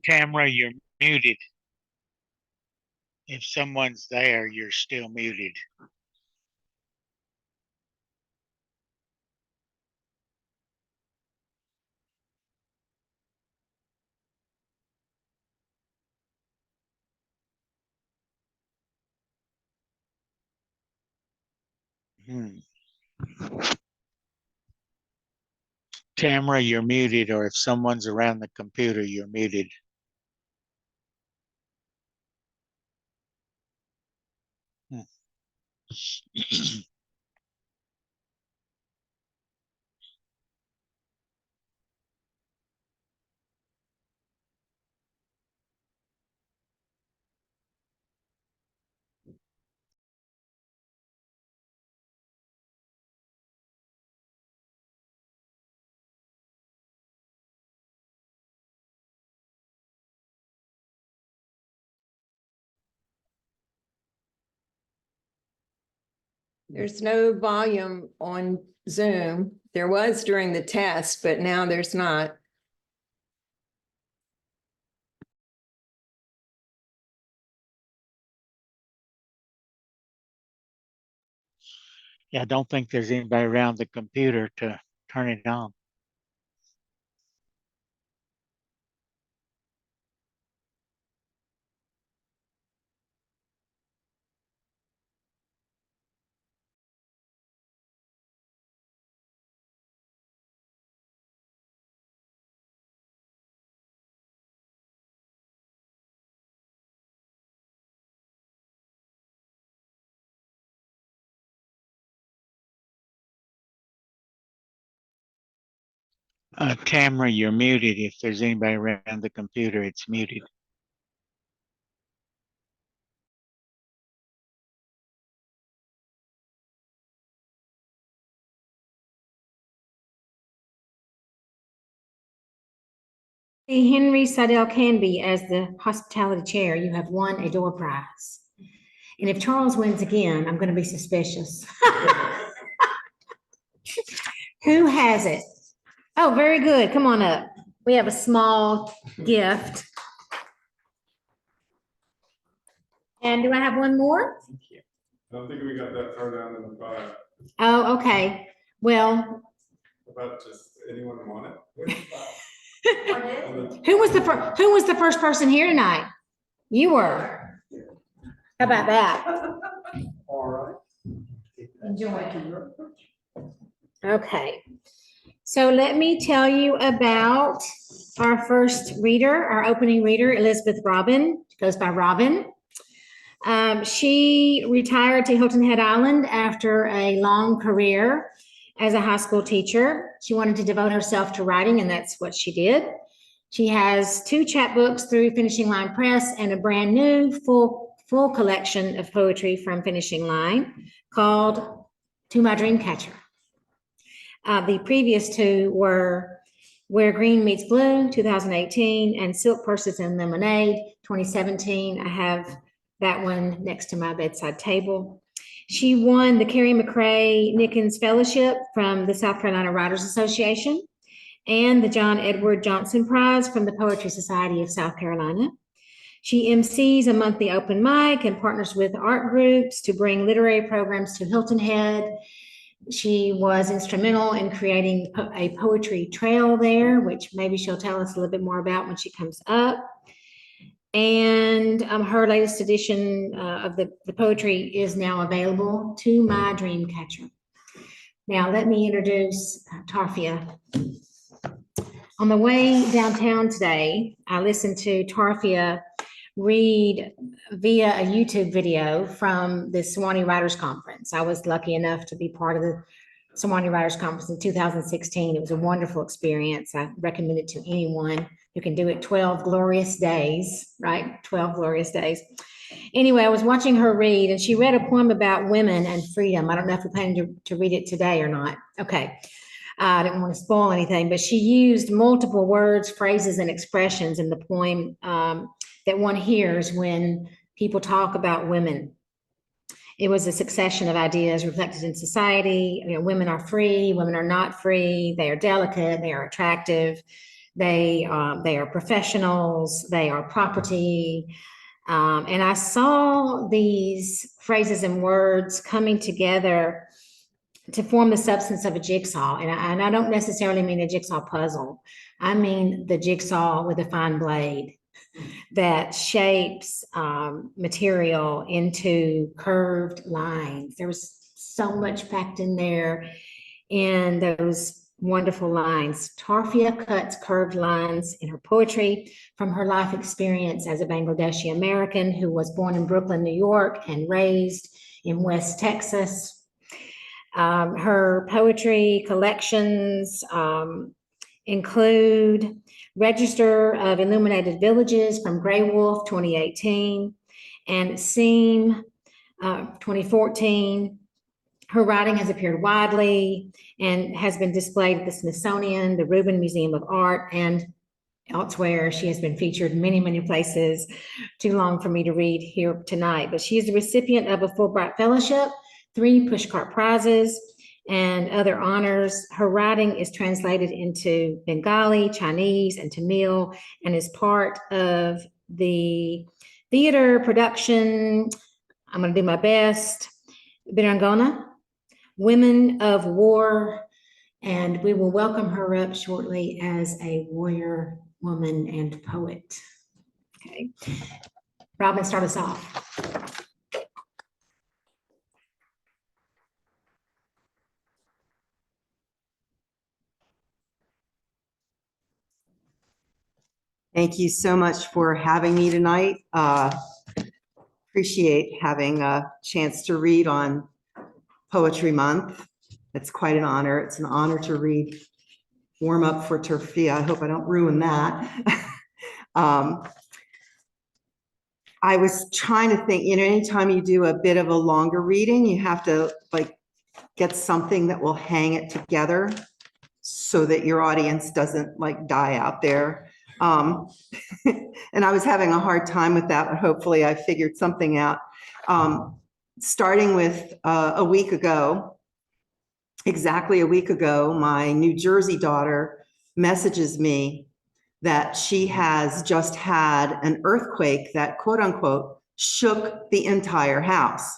Tamara, you're muted. If someone's there, you're still muted. Tamara, you're muted, or if someone's around the computer, you're muted. There's no volume on Zoom. There was during the test, but now there's not. Yeah, I don't think there's anybody around the computer to turn it on. Tamara, you're muted. If there's anybody around the computer, it's muted. Henry Seidel Canby as the hospitality chair. You have won a door prize. And if Charles wins again, I'm going to be suspicious. Who has it? Oh, very good. Come on up. We have a small gift. And do I have one more? I don't think we got that far down in the file. Oh, okay. Well. About just anyone want it? Who was the first person here tonight? You were. How about that? All right. Enjoy. Okay. So let me tell you about our first reader, our opening reader, Elizabeth Robin, goes by Robin. She retired to Hilton Head Island after a long career as a high school teacher. She wanted to devote herself to writing, and that's what she did. She has 2 chapbooks through Finishing Line Press and a brand new full collection of poetry from Finishing Line called To My Dreamcatcher. The previous 2 were Where Green Meets Blue, 2018, and Silk Purses and Lemonade, 2017. I have that one next to my bedside table. She won the Carrie McRae Nickens Fellowship from the South Carolina Writers Association and the John Edward Johnson Prize from the Poetry Society of South Carolina. She MCs a monthly open mic and partners with art groups to bring literary programs to Hilton Head. She was instrumental in creating a poetry trail there, which maybe she'll tell us a little bit more about when she comes up. And her latest edition of the poetry is now available, To My Dreamcatcher. Now, let me introduce Tarfia. On the way downtown today, I listened to Tarfia read via a YouTube video from the Sewanee Writers Conference. I was lucky enough to be part of the Sewanee Writers Conference in 2016. It was a wonderful experience. I recommend it to anyone who can do it. 12 glorious days, right? 12 glorious days. Anyway, I was watching her read, and she read a poem about women and freedom. I don't know if we're planning to read it today or not. Okay. I didn't want to spoil anything, but she used multiple words, phrases, and expressions in the poem that one hears when people talk about women. It was a succession of ideas reflected in society. You know, women are free, women are not free, they are delicate, they are attractive, They are professionals. They are property. And I saw these phrases and words coming together to form the substance of a jigsaw. And I don't necessarily mean a jigsaw puzzle. I mean the jigsaw with a fine blade that shapes material into curved lines. There was so much packed in there in those wonderful lines. Tarfia cuts curved lines in her poetry from her life experience as a Bangladeshi American who was born in Brooklyn, New York, and raised in West Texas. Her poetry collections include Register of Illuminated Villages from Grey Wolf 2018 and Seam 2014. Her writing has appeared widely and has been displayed at the Smithsonian, the Rubin Museum of Art, and elsewhere. She has been featured in many, many places. Too long for me to read here tonight, but she is the recipient of a Fulbright Fellowship, 3 Pushcart Prizes, and other honors. Her writing is translated into Bengali, Chinese, and Tamil, and is part of the theater production, I'm going to do my best, Birangona, Women of War, and we will welcome her up shortly as a warrior woman and poet. Okay, Robin, start us off. Thank you so much for having me tonight. Appreciate having a chance to read on Poetry Month. It's quite an honor. It's an honor to read Warm Up for Tarfia. I hope I don't ruin that. I was trying to think, anytime you do a bit of a longer reading, you have to get something that will hang it together so that your audience doesn't die out there. And I was having a hard time with that, but hopefully I figured something out. Starting with a week ago, exactly a week ago, my New Jersey daughter messages me that she has just had an earthquake that, quote unquote, shook the entire house.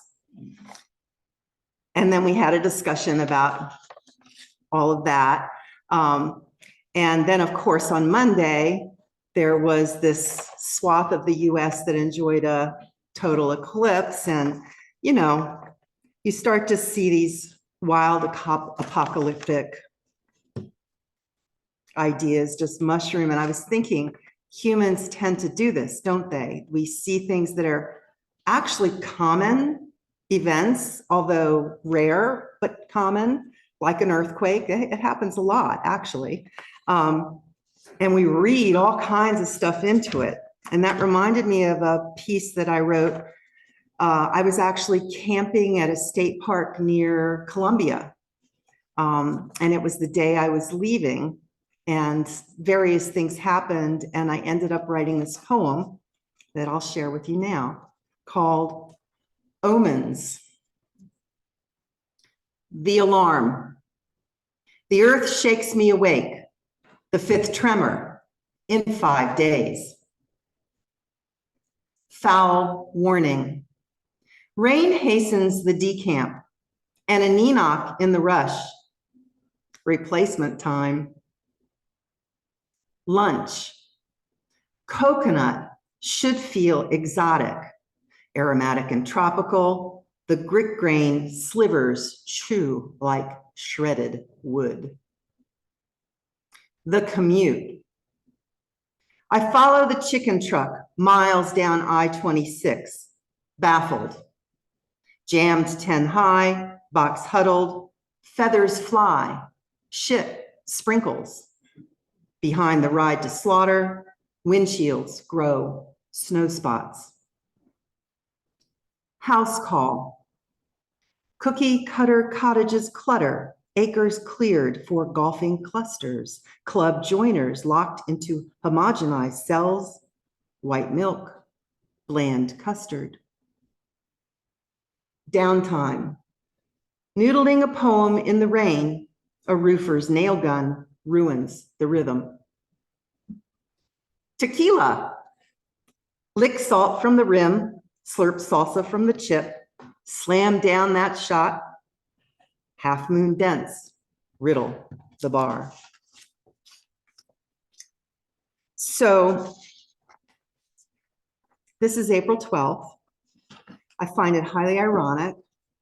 And then we had a discussion about all of that. And then, of course, on Monday, there was this swath of the US that enjoyed a total eclipse. And, you start to see these wild apocalyptic ideas just mushroom. And I was thinking, humans tend to do this, don't they? We see things that are actually common events, although rare, but common, like an earthquake. It happens a lot, actually. And we read all kinds of stuff into it. And that reminded me of a piece that I wrote. I was actually camping at a state park near Columbia. And it was the day I was leaving, and various things happened. And I ended up writing this poem that I'll share with you now called Omens. The alarm. The earth shakes me awake. The 5th tremor in 5 days. Foul warning. Rain hastens the decamp and an Enoch in the rush. Replacement time. Lunch. Coconut should feel exotic, aromatic and tropical. The grit grain slivers chew like shredded wood. The commute. I follow the chicken truck miles down I-26, baffled. Jammed 10 high, box huddled, feathers fly, shit sprinkles. Behind the ride to slaughter, windshields grow snow spots. House call. Cookie cutter cottages clutter, acres cleared for golfing clusters, club joiners locked into homogenized cells, white milk, bland custard. Downtime. Noodling a poem in the rain, a roofer's nail gun ruins the rhythm. Tequila. Lick salt from the rim, slurp salsa from the chip, slam down that shot. Half Moon Dents, riddle the bar. So this is April 12th. I find it highly ironic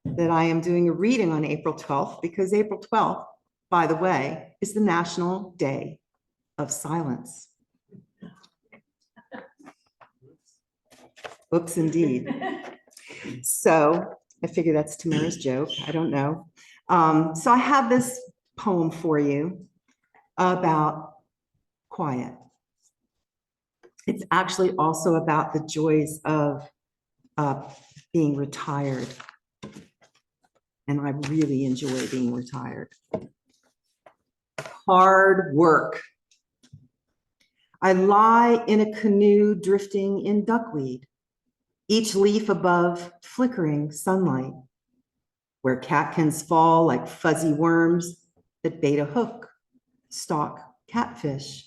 that I am doing a reading on April 12th because April 12th, by the way, is the National Day of Silence. Oops, indeed. So I figure that's Tamara's joke. I don't know. So I have this poem for you about quiet. It's actually also about the joys of being retired. And I really enjoy being retired. Hard work. I lie in a canoe drifting in duckweed, each leaf above flickering sunlight, where catkins fall like fuzzy worms that bait a hook, stalk catfish.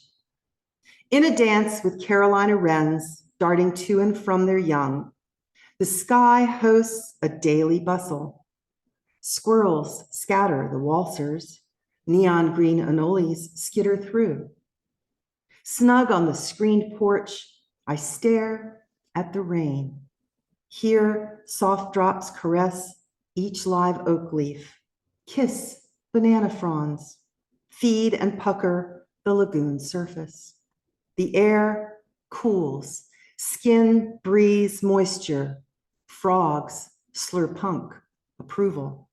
In a dance with Carolina wrens darting to and from their young, the sky hosts a daily bustle. Squirrels scatter the waltzers, neon green anoles skitter through. Snug on the screened porch, I stare at the rain. Hear soft drops caress each live oak leaf, kiss banana fronds, feed and pucker the lagoon surface. The air cools, skin breathes moisture, frogs slur punk approval.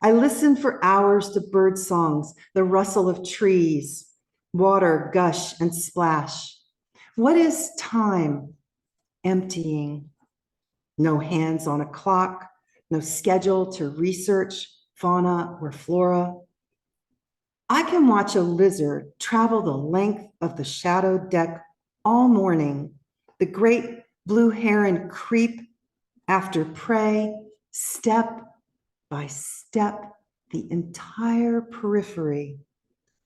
I listen for hours to bird songs, the rustle of trees, water gush and splash. What is time? Emptying. No hands on a clock, no schedule to research fauna or flora. I can watch a lizard travel the length of the shadowed deck all morning, the great blue heron creep after prey, step by step, the entire periphery,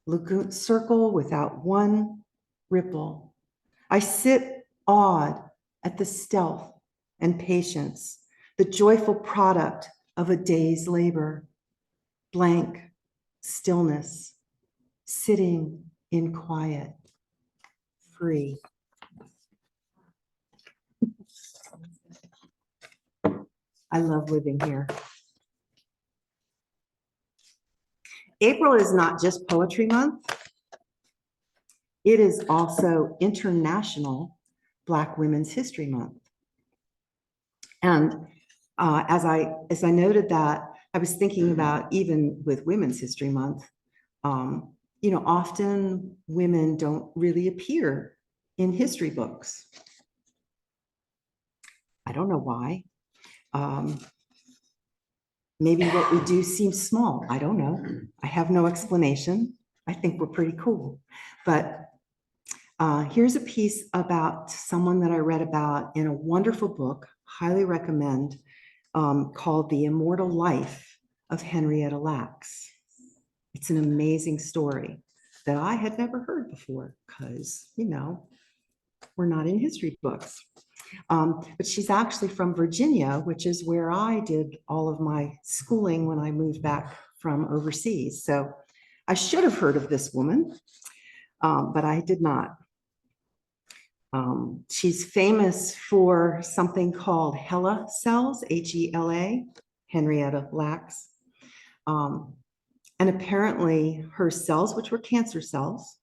lagoon circle without one ripple. I sit awed at the stealth and patience, the joyful product of a day's labor, blank stillness, sitting in quiet, free. I love living here. April is not just Poetry Month. It is also International Black Women's History Month. And as I noted that, I was thinking about even with Women's History Month, often women don't really appear in history books. I don't know why. Maybe what we do seems small. I don't know. I have no explanation. I think we're pretty cool. But here's a piece about someone that I read about in a wonderful book, highly recommend, called The Immortal Life of Henrietta Lacks. It's an amazing story that I had never heard before because, we're not in history books. But she's actually from Virginia, which is where I did all of my schooling when I moved back from overseas. So I should have heard of this woman, but I did not. She's famous for something called HeLa cells, H-E-L-A, Henrietta Lacks. And apparently her cells, which were cancer cells,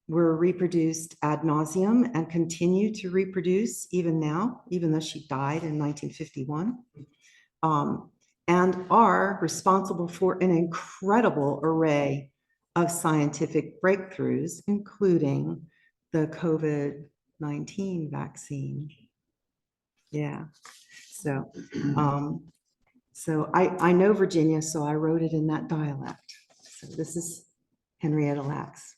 were reproduced ad nauseum and continue to reproduce even now, even though she died in 1951, and are responsible for an incredible array of scientific breakthroughs, including the COVID-19 vaccine. Yeah, so I know Virginia, so I wrote it in that dialect. So this is Henrietta Lacks.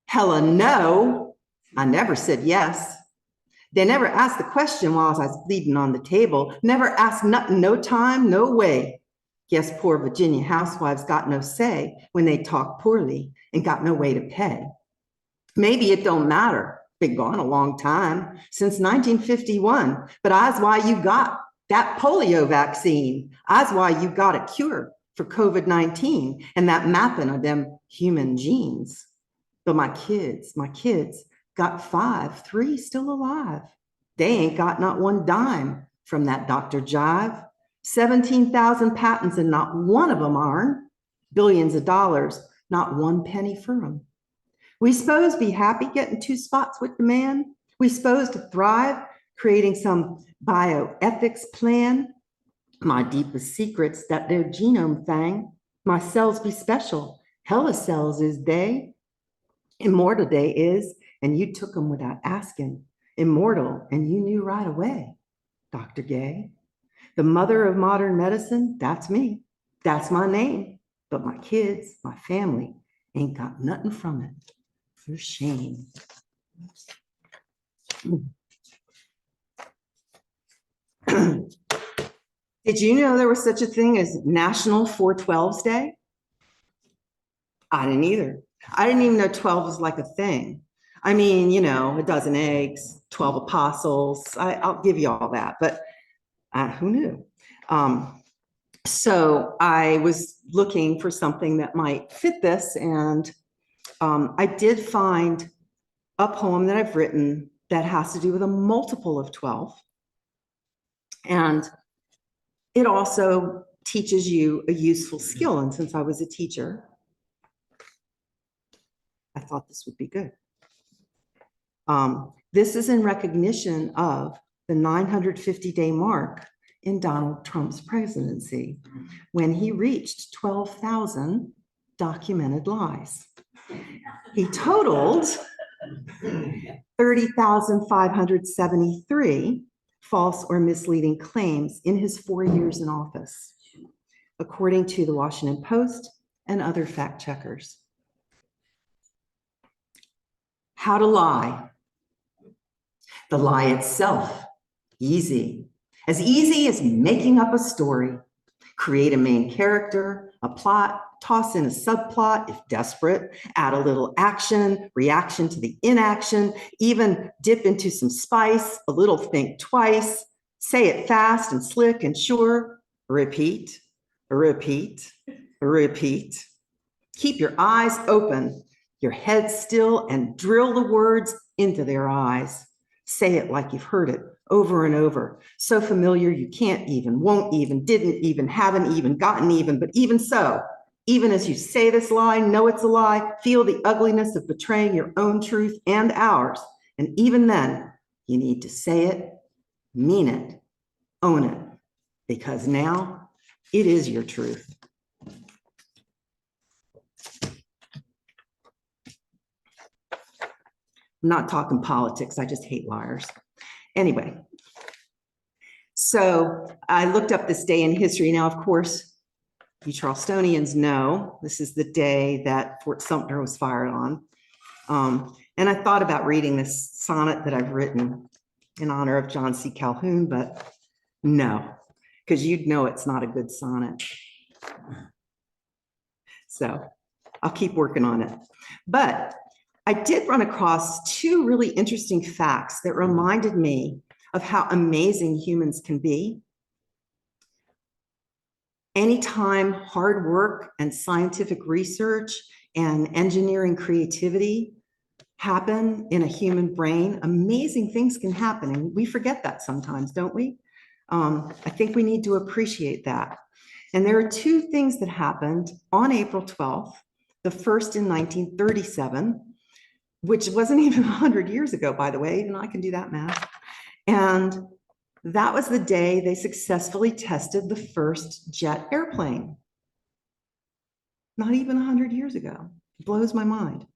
Hella no, I never said yes. They never asked the question while I was bleeding on the table. Never asked nothing, no time, no way. Guess poor Virginia housewives got no say when they talk poorly and got no way to pay. Maybe it don't matter. Been gone a long time, since 1951. But that's why you got that polio vaccine. That's why you got a cure for COVID-19 and that mapping of them human genes. But my kids got 5, 3 still alive. They ain't got not one dime from that Dr. Jive. 17,000 patents and not one of them are billions of dollars, not one penny for them. We suppose be happy getting 2 spots with the man. We suppose to thrive, creating some bioethics plan. My deepest secrets, that their genome thing. My cells be special. Hella cells is they. Immortal they is, and you took them without asking. Immortal, and you knew right away. Dr. Gay, the mother of modern medicine, that's me. That's my name. But my kids, my family, ain't got nothing from it. For shame. Did you know there was such a thing as National 412s Day? I didn't either. I didn't even know 12 was like a thing. I mean, you know, a dozen eggs, 12 apostles. I'll give you all that, but who knew? So I was looking for something that might fit this, and I did find a poem that I've written that has to do with a multiple of 12. And it also teaches you a useful skill. And since I was a teacher, I thought this would be good. This is in recognition of the 950-day mark in Donald Trump's presidency, when he reached 12,000 documented lies. He totaled 30,573 false or misleading claims in his 4 years in office, according to the Washington Post and other fact checkers. How to lie. The lie itself, easy. As easy as making up a story. Create a main character, a plot, toss in a subplot if desperate, add a little action, reaction to the inaction, even dip into some spice, a little think twice, say it fast and slick and sure, repeat, repeat, repeat. Keep your eyes open, your head still, and drill the words into their eyes. Say it like you've heard it over and over. So familiar you can't even, won't even, didn't even, haven't even, gotten even, but even so, even as you say this lie, know it's a lie, feel the ugliness of betraying your own truth and ours. And even then, you need to say it, mean it, own it, because now it is your truth. I'm not talking politics, I just hate liars. Anyway, so I looked up this day in history. Now, of course, you Charlestonians know this is the day that Fort Sumter was fired on. And I thought about reading this sonnet that I've written in honor of John C. Calhoun, but no, because you'd know it's not a good sonnet. So I'll keep working on it. But I did run across 2 really interesting facts that reminded me of how amazing humans can be. Anytime hard work and scientific research and engineering creativity happen in a human brain, amazing things can happen. And we forget that sometimes, don't we? I think we need to appreciate that. And there are 2 things that happened on April 12th, the first in 1937, which wasn't even 100 years ago, by the way, even I can do that math. And that was the day they successfully tested the first jet airplane. Not even 100 years ago. It blows my mind.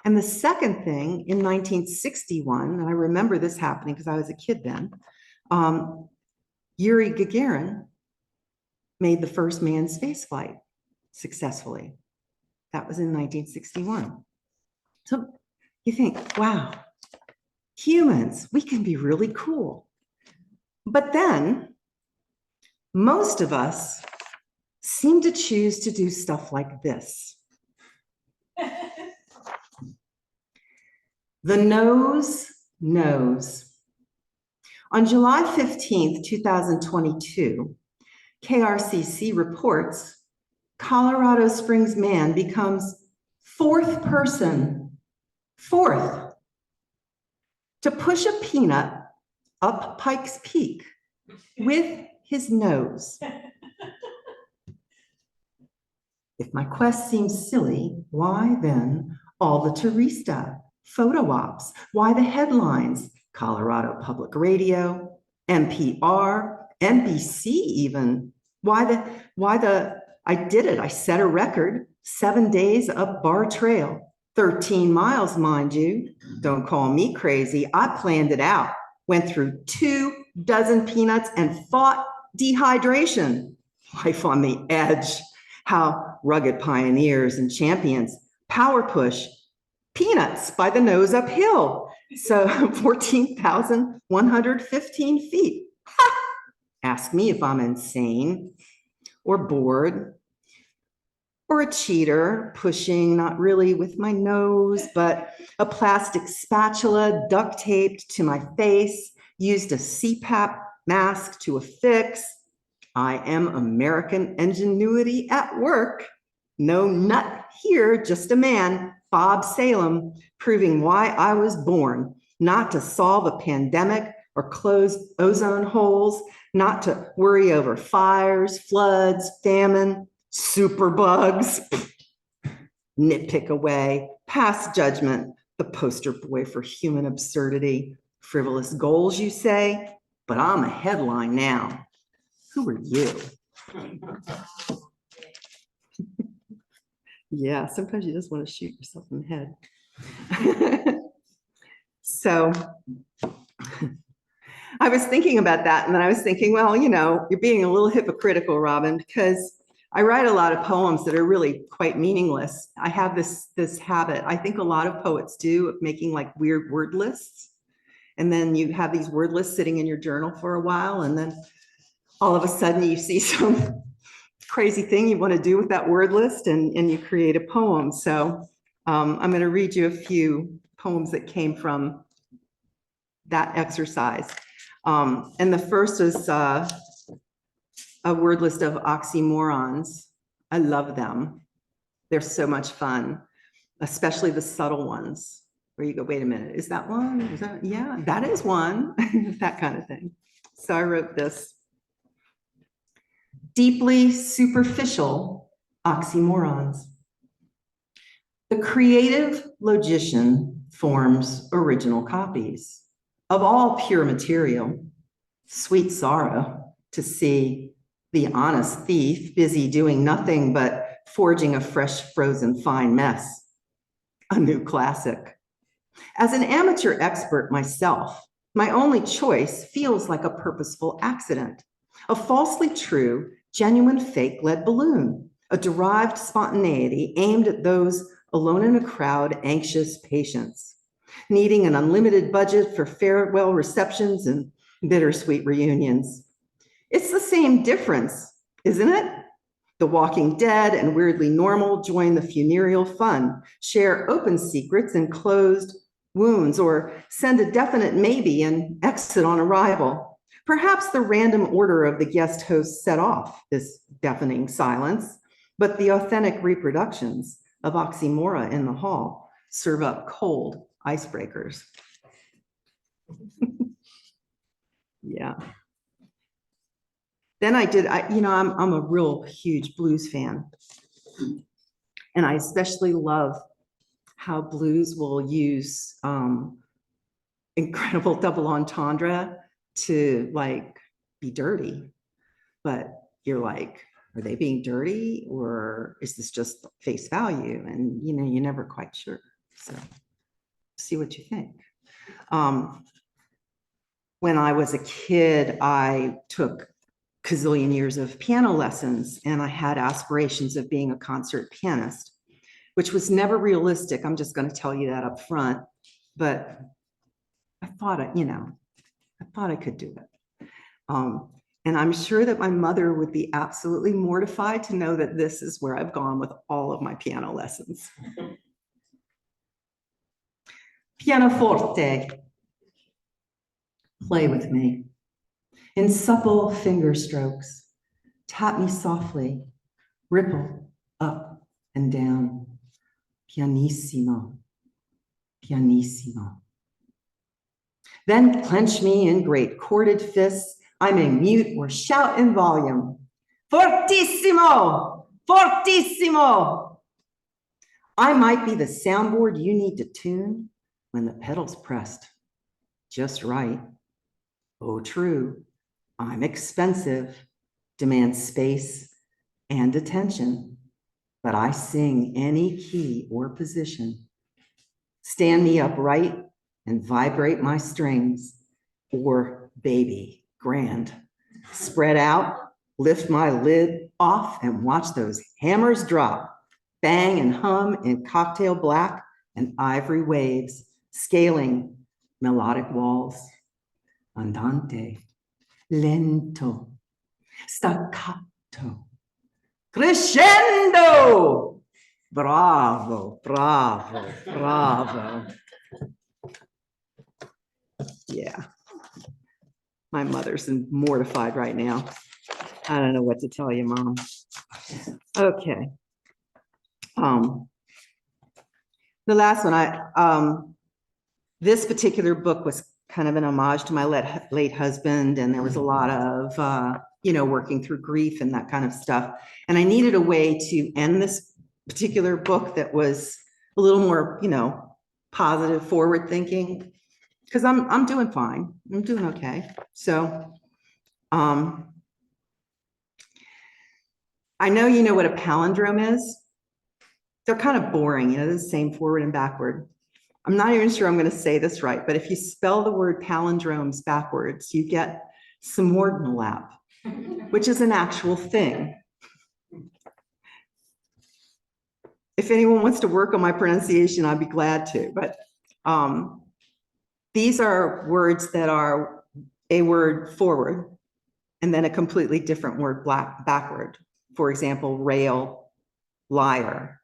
And the second thing, in 1961, and I remember this happening because I was a kid then, Yuri Gagarin made the first manned space flight successfully. That was in 1961. So you think, wow, humans, we can be really cool. But then most of us seem to choose to do stuff like this. The nose knows. On July 15th, 2022, KRCC reports Colorado Springs man becomes fourth person, fourth, to push a peanut up Pikes Peak with his nose. If my quest seems silly, why then all the tourista, photo ops? Why the headlines? Colorado Public Radio, NPR, NBC even. Why the, I did it. I set a record, 7 days up Bar Trail, 13 miles, mind you. Don't call me crazy. I planned it out, went through 24 peanuts and fought dehydration. Life on the edge. How rugged pioneers and champions power push peanuts by the nose uphill. So 14,115 feet. Ask me if I'm insane or bored or a cheater pushing, not really with my nose, but a plastic spatula duct taped to my face, used a CPAP mask to affix. I am American ingenuity at work. No nut here, just a man, Bob Salem, proving why I was born, not to solve a pandemic or close ozone holes, not to worry over fires, floods, famine, superbugs, nitpick away, pass judgment, the poster boy for human absurdity, frivolous goals, you say, but I'm a headline now. Who are you? Yeah, sometimes you just want to shoot yourself in the head. So I was thinking about that, and then I was thinking, well, you know, you're being a little hypocritical, Robin, because I write a lot of poems that are really quite meaningless. I have this habit, I think a lot of poets do, of making like weird word lists. And then you have these word lists sitting in your journal for a while, and then all of a sudden you see some crazy thing you want to do with that word list, and you create a poem. So I'm going to read you a few poems that came from that exercise. And the first is a word list of oxymorons. I love them. They're so much fun, especially the subtle ones where you go, wait a minute, is that one? Is that, yeah, that is one, that kind of thing. So I wrote this. Deeply superficial oxymorons. The creative logician forms original copies of all pure material. Sweet sorrow to see the honest thief busy doing nothing but forging a fresh frozen fine mess. A new classic. As an amateur expert myself, my only choice feels like a purposeful accident. A falsely true, genuine fake lead balloon, a derived spontaneity aimed at those alone in a crowd, anxious patients, needing an unlimited budget for farewell receptions and bittersweet reunions. It's the same difference, isn't it? The Walking Dead and Weirdly Normal join the funereal fun, share open secrets and closed wounds, or send a definite maybe and exit on arrival. Perhaps the random order of the guest host set off this deafening silence, but the authentic reproductions of oxymora in the hall serve up cold icebreakers. Yeah. Then I'm a real huge blues fan. And I especially love how blues will use incredible double entendre to like be dirty, but you're like, are they being dirty or is this just face value? And you know, you're never quite sure. So see what you think. When I was a kid, I took gazillion years of piano lessons, and I had aspirations of being a concert pianist, which was never realistic. I'm just going to tell you that up front, but I thought I could do it. And I'm sure that my mother would be absolutely mortified to know that this is where I've gone with all of my piano lessons. Pianoforte. Play with me. In supple finger strokes, tap me softly, ripple up and down. Pianissimo, pianissimo. Then clench me in great corded fists. I may mute or shout in volume. Fortissimo, fortissimo. I might be the soundboard you need to tune when the pedal's pressed just right. Oh, true, I'm expensive, demand space and attention, but I sing any key or position. Stand me upright and vibrate my strings, or baby, grand. Spread out, lift my lid off and watch those hammers drop, bang and hum in cocktail black and ivory waves, scaling melodic walls. Andante, lento, staccato, crescendo. Bravo, bravo, bravo. Yeah. My mother's mortified right now. I don't know what to tell you, Mom. Okay. The last one, this particular book was kind of an homage to my late husband, and there was a lot of, working through grief and that kind of stuff. And I needed a way to end this particular book that was a little more, positive, forward thinking, because I'm doing fine. I'm doing okay. So, I know you know what a palindrome is. They're kind of boring, they're the same forward and backward. I'm not even sure I'm going to say this right, but if you spell the word palindromes backwards, you get Samordnalap, which is an actual thing. If anyone wants to work on my pronunciation, I'd be glad to. But these are words that are a word forward and then a completely different word backward. For example, rail, liar,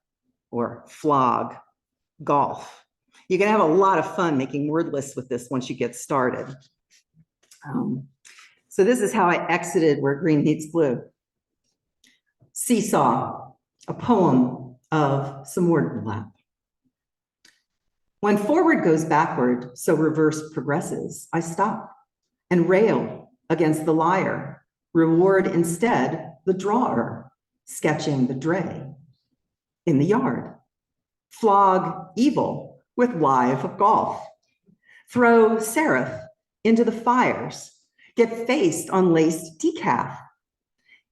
or flog, golf. You're going to have a lot of fun making word lists with this once you get started. So this is how I exited Where Green Meets Blue. Seesaw, a poem of Samordnalap. When forward goes backward, so reverse progresses, I stop and rail against the liar, reward instead the drawer, sketching the dray in the yard. Flog evil with live golf. Throw seraph into the fires, get faced on laced decaf.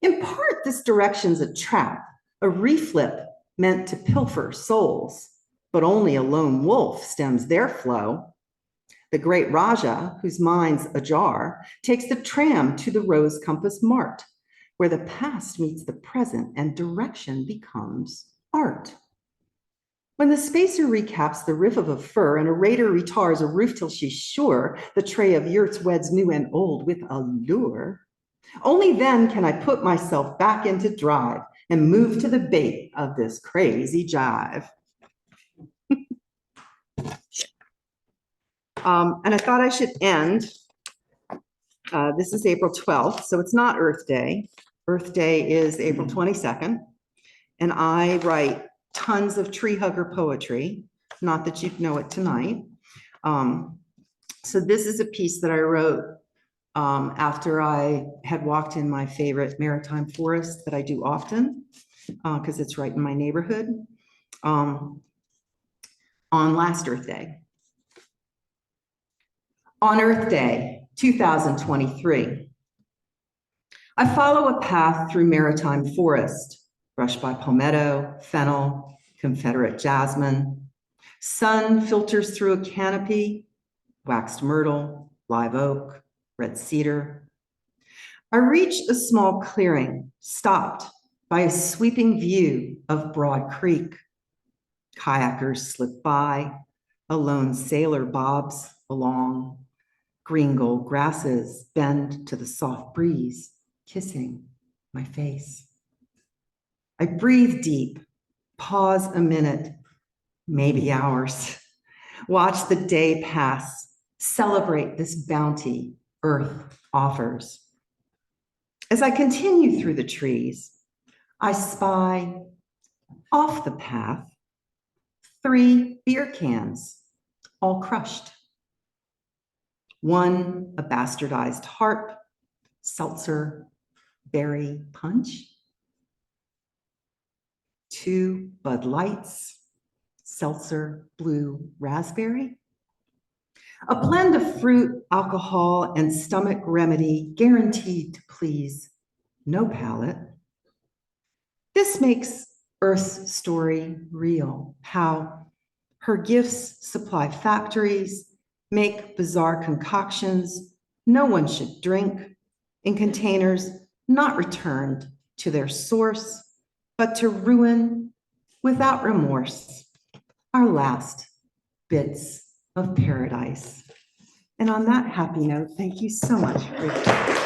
In part, this direction's a trap, a reflip meant to pilfer souls, but only a lone wolf stems their flow. The great Raja, whose mind's ajar, takes the tram to the Rose Compass Mart, where the past meets the present and direction becomes art. When the spacer recaps the riff of a fur and a raider retars a roof till she's sure the tray of yurts weds new and old with allure, only then can I put myself back into drive and move to the bait of this crazy jive. And I thought I should end. This is April 12th, so it's not Earth Day. Earth Day is April 22nd, and I write tons of tree hugger poetry, not that you'd know it tonight. So this is a piece that I wrote after I had walked in my favorite maritime forest that I do often, because it's right in my neighborhood, on last Earth Day. On Earth Day, 2023, I follow a path through maritime forest, brushed by palmetto, fennel, Confederate jasmine. Sun filters through a canopy, waxed myrtle, live oak, red cedar. I reach a small clearing, stopped by a sweeping view of Broad Creek. Kayakers slip by, a lone sailor bobs along. Green gold grasses bend to the soft breeze, kissing my face. I breathe deep, pause a minute, maybe hours. Watch the day pass. Celebrate this bounty earth offers. As I continue through the trees, I spy off the path 3 beer cans, all crushed. One, a bastardized harp, seltzer, berry punch. 2 Bud Lights, seltzer, blue, raspberry. A blend of fruit, alcohol, and stomach remedy guaranteed to please no palate. This makes Earth's story real, how her gifts supply factories, make bizarre concoctions no one should drink in containers not returned to their source, but to ruin without remorse our last bits of paradise. And on that happy note, thank you so much for your time.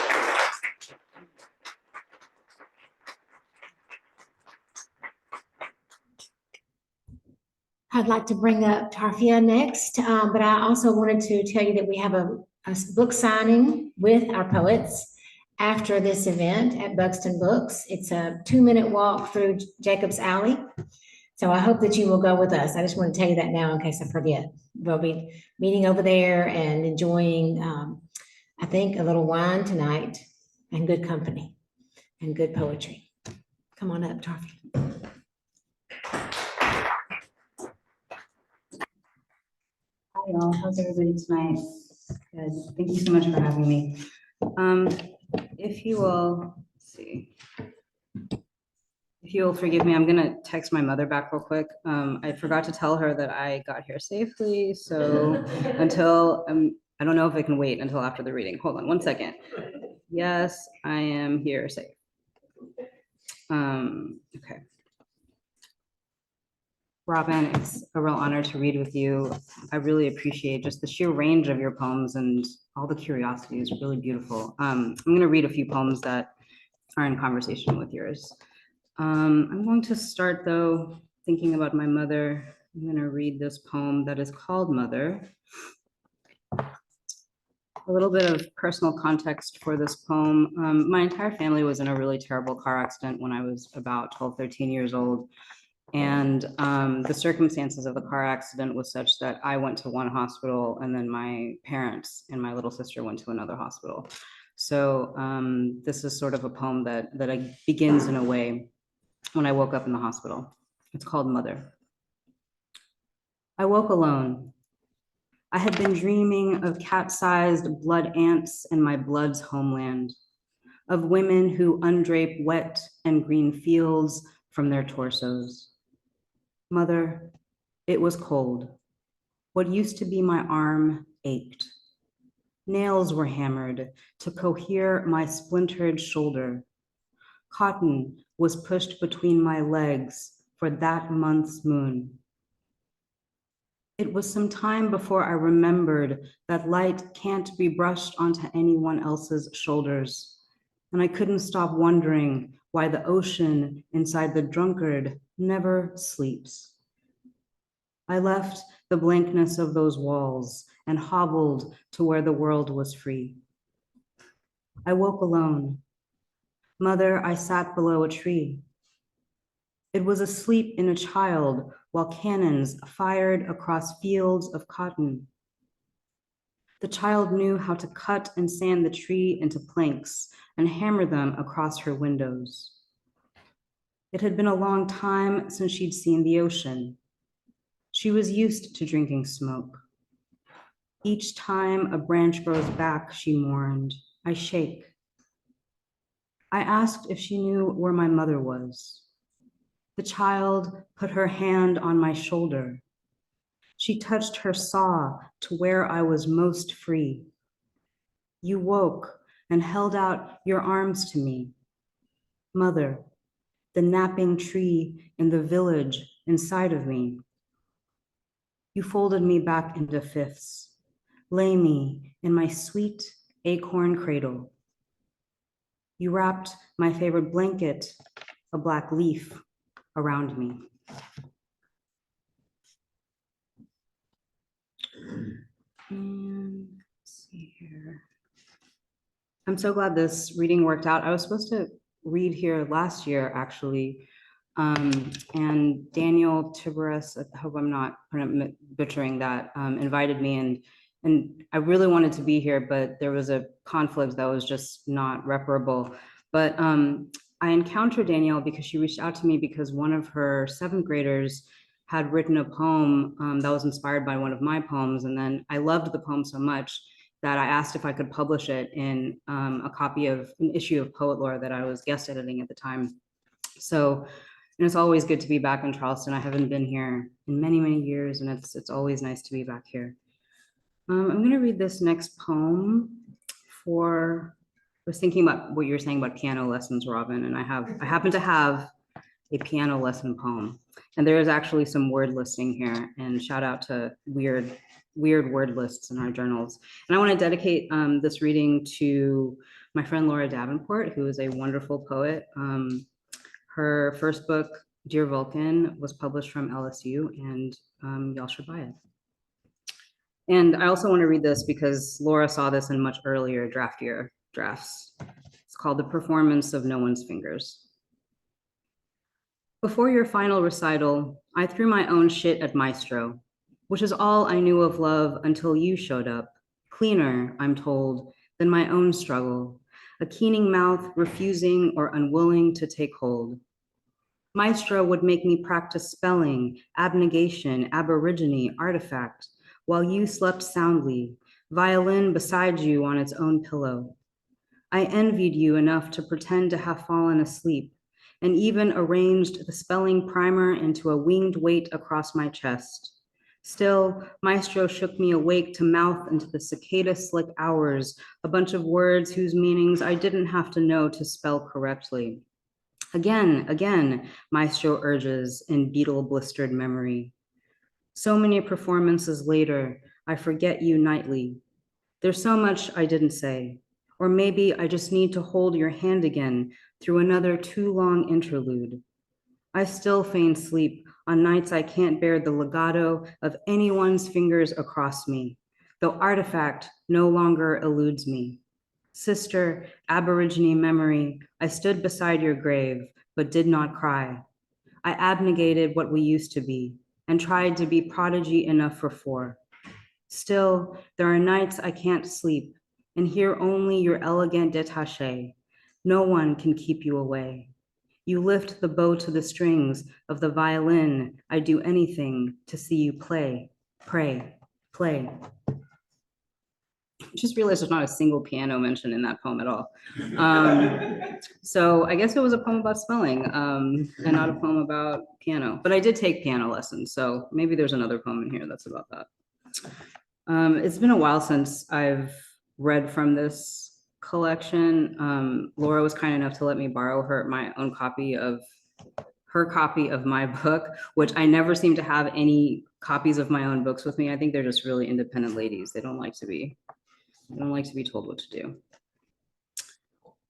I'd like to bring up Tarfia next, but I also wanted to tell you that we have a book signing with our poets after this event at Buxton Books. It's a 2-minute walk through Jacob's Alley. So I hope that you will go with us. I just want to tell you that now in case I forget. We'll be meeting over there and enjoying, I think, a little wine tonight and good company and good poetry. Come on up, Tarfia. Hi y'all, how's everybody tonight? Good, thank you so much for having me. If you will, let's see. If you will forgive me, I'm gonna text my mother back real quick. I forgot to tell her that I got here safely, so until, I don't know if I can wait until after the reading. Hold on one second. Yes, I am here safe. Okay. Robin, it's a real honor to read with you. I really appreciate just the sheer range of your poems and all the curiosity is really beautiful. I'm going to read a few poems that are in conversation with yours. I'm going to start though, thinking about my mother. I'm going to read this poem that is called Mother. A little bit of personal context for this poem. My entire family was in a really terrible car accident when I was about 12, 13 years old. And the circumstances of the car accident was such that I went to one hospital and then my parents and my little sister went to another hospital. So this is sort of a poem that begins in a way when I woke up in the hospital. It's called Mother. I woke alone. I had been dreaming of cat-sized blood ants in my blood's homeland, of women who undrape wet and green fields from their torsos. Mother, it was cold. What used to be my arm ached. Nails were hammered to cohere my splintered shoulder. Cotton was pushed between my legs for that month's moon. It was some time before I remembered that light can't be brushed onto anyone else's shoulders, and I couldn't stop wondering why the ocean inside the drunkard never sleeps. I left the blankness of those walls and hobbled to where the world was free. I woke alone. Mother, I sat below a tree. It was asleep in a child while cannons fired across fields of cotton. The child knew how to cut and sand the tree into planks and hammer them across her windows. It had been a long time since she'd seen the ocean. She was used to drinking smoke. Each time a branch grows back, she mourned, I shake. I asked if she knew where my mother was. The child put her hand on my shoulder. She touched her saw to where I was most free. You woke and held out your arms to me. Mother, the napping tree in the village inside of me. You folded me back into fifths. Lay me in my sweet acorn cradle. You wrapped my favorite blanket, a black leaf, around me. I'm so glad this reading worked out. I was supposed to read here last year, actually. And Daniel Tiberis, I hope I'm not butchering that, invited me, and I really wanted to be here, but there was a conflict that was just not reparable. But I encountered Danielle because she reached out to me because one of her 7th graders had written a poem that was inspired by one of my poems. And then I loved the poem so much that I asked if I could publish it in a copy of an issue of Poet Lore that I was guest editing at the time. So, and it's always good to be back in Charleston. I haven't been here in many, many years, and it's always nice to be back here. I'm going to read this next poem for, I was thinking about what you were saying about piano lessons, Robin, and I happen to have a piano lesson poem. And there is actually some word listing here, and shout out to weird word lists in our journals. And I want to dedicate this reading to my friend Laura Davenport, who is a wonderful poet. Her first book, Dear Vulcan, was published from LSU, and y'all should buy it. And I also want to read this because Laura saw this in much earlier drafts. It's called The Performance of No One's Fingers. Before your final recital, I threw my own shit at Maestro, which is all I knew of love until you showed up. Cleaner, I'm told, than my own struggle, a keening mouth refusing or unwilling to take hold. Maestro would make me practice spelling, abnegation, aborigine, artifact, while you slept soundly, violin beside you on its own pillow. I envied you enough to pretend to have fallen asleep, and even arranged the spelling primer into a winged weight across my chest. Still, Maestro shook me awake to mouth into the cicada-slick hours, a bunch of words whose meanings I didn't have to know to spell correctly. Again, Maestro urges in beetle-blistered memory. So many performances later, I forget you nightly. There's so much I didn't say, or maybe I just need to hold your hand again through another too long interlude. I still feign sleep on nights I can't bear the legato of anyone's fingers across me, though artifact no longer eludes me. Sister, Aborigine memory, I stood beside your grave, but did not cry. I abnegated what we used to be and tried to be prodigy enough for 4. Still, there are nights I can't sleep and hear only your elegant détaché. No one can keep you away. You lift the bow to the strings of the violin. I do anything to see you play, pray, play. Just realized there's not a single piano mention in that poem at all. So I guess it was a poem about spelling and not a poem about piano, but I did take piano lessons. So maybe there's another poem in here that's about that. It's been a while since I've read from this collection. Laura was kind enough to let me borrow her copy of my book, which I never seem to have any copies of my own books with me. I think they're just really independent ladies. They don't like to be told what to do.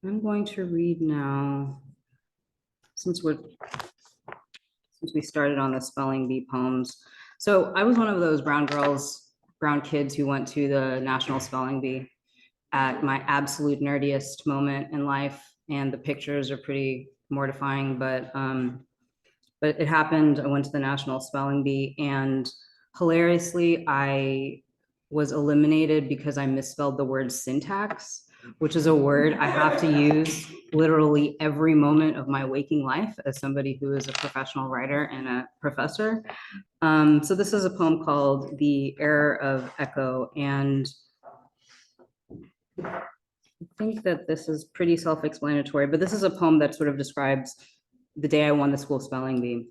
I'm going to read now, since we started on the spelling bee poems. So I was one of those brown kids who went to the National Spelling Bee at my absolute nerdiest moment in life. And the pictures are pretty mortifying, but it happened. I went to the National Spelling Bee, and hilariously, I was eliminated because I misspelled the word syntax, which is a word I have to use literally every moment of my waking life as somebody who is a professional writer and a professor. So this is a poem called The Error of Echo, and I think that this is pretty self-explanatory, but this is a poem that sort of describes the day I won the school spelling bee.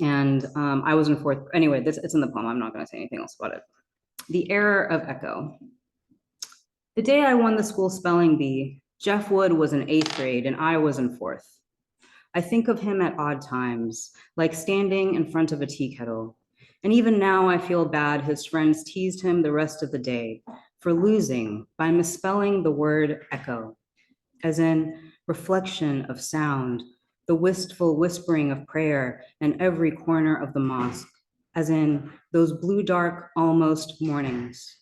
And I was in 4th, anyway, it's in the poem. I'm not going to say anything else about it. The Error of Echo. The day I won the school spelling bee, Jeff Wood was in 8th grade and I was in 4th. I think of him at odd times, like standing in front of a tea kettle. And even now I feel bad his friends teased him the rest of the day for losing by misspelling the word echo, as in reflection of sound, the wistful whispering of prayer in every corner of the mosque, as in those blue dark almost mornings.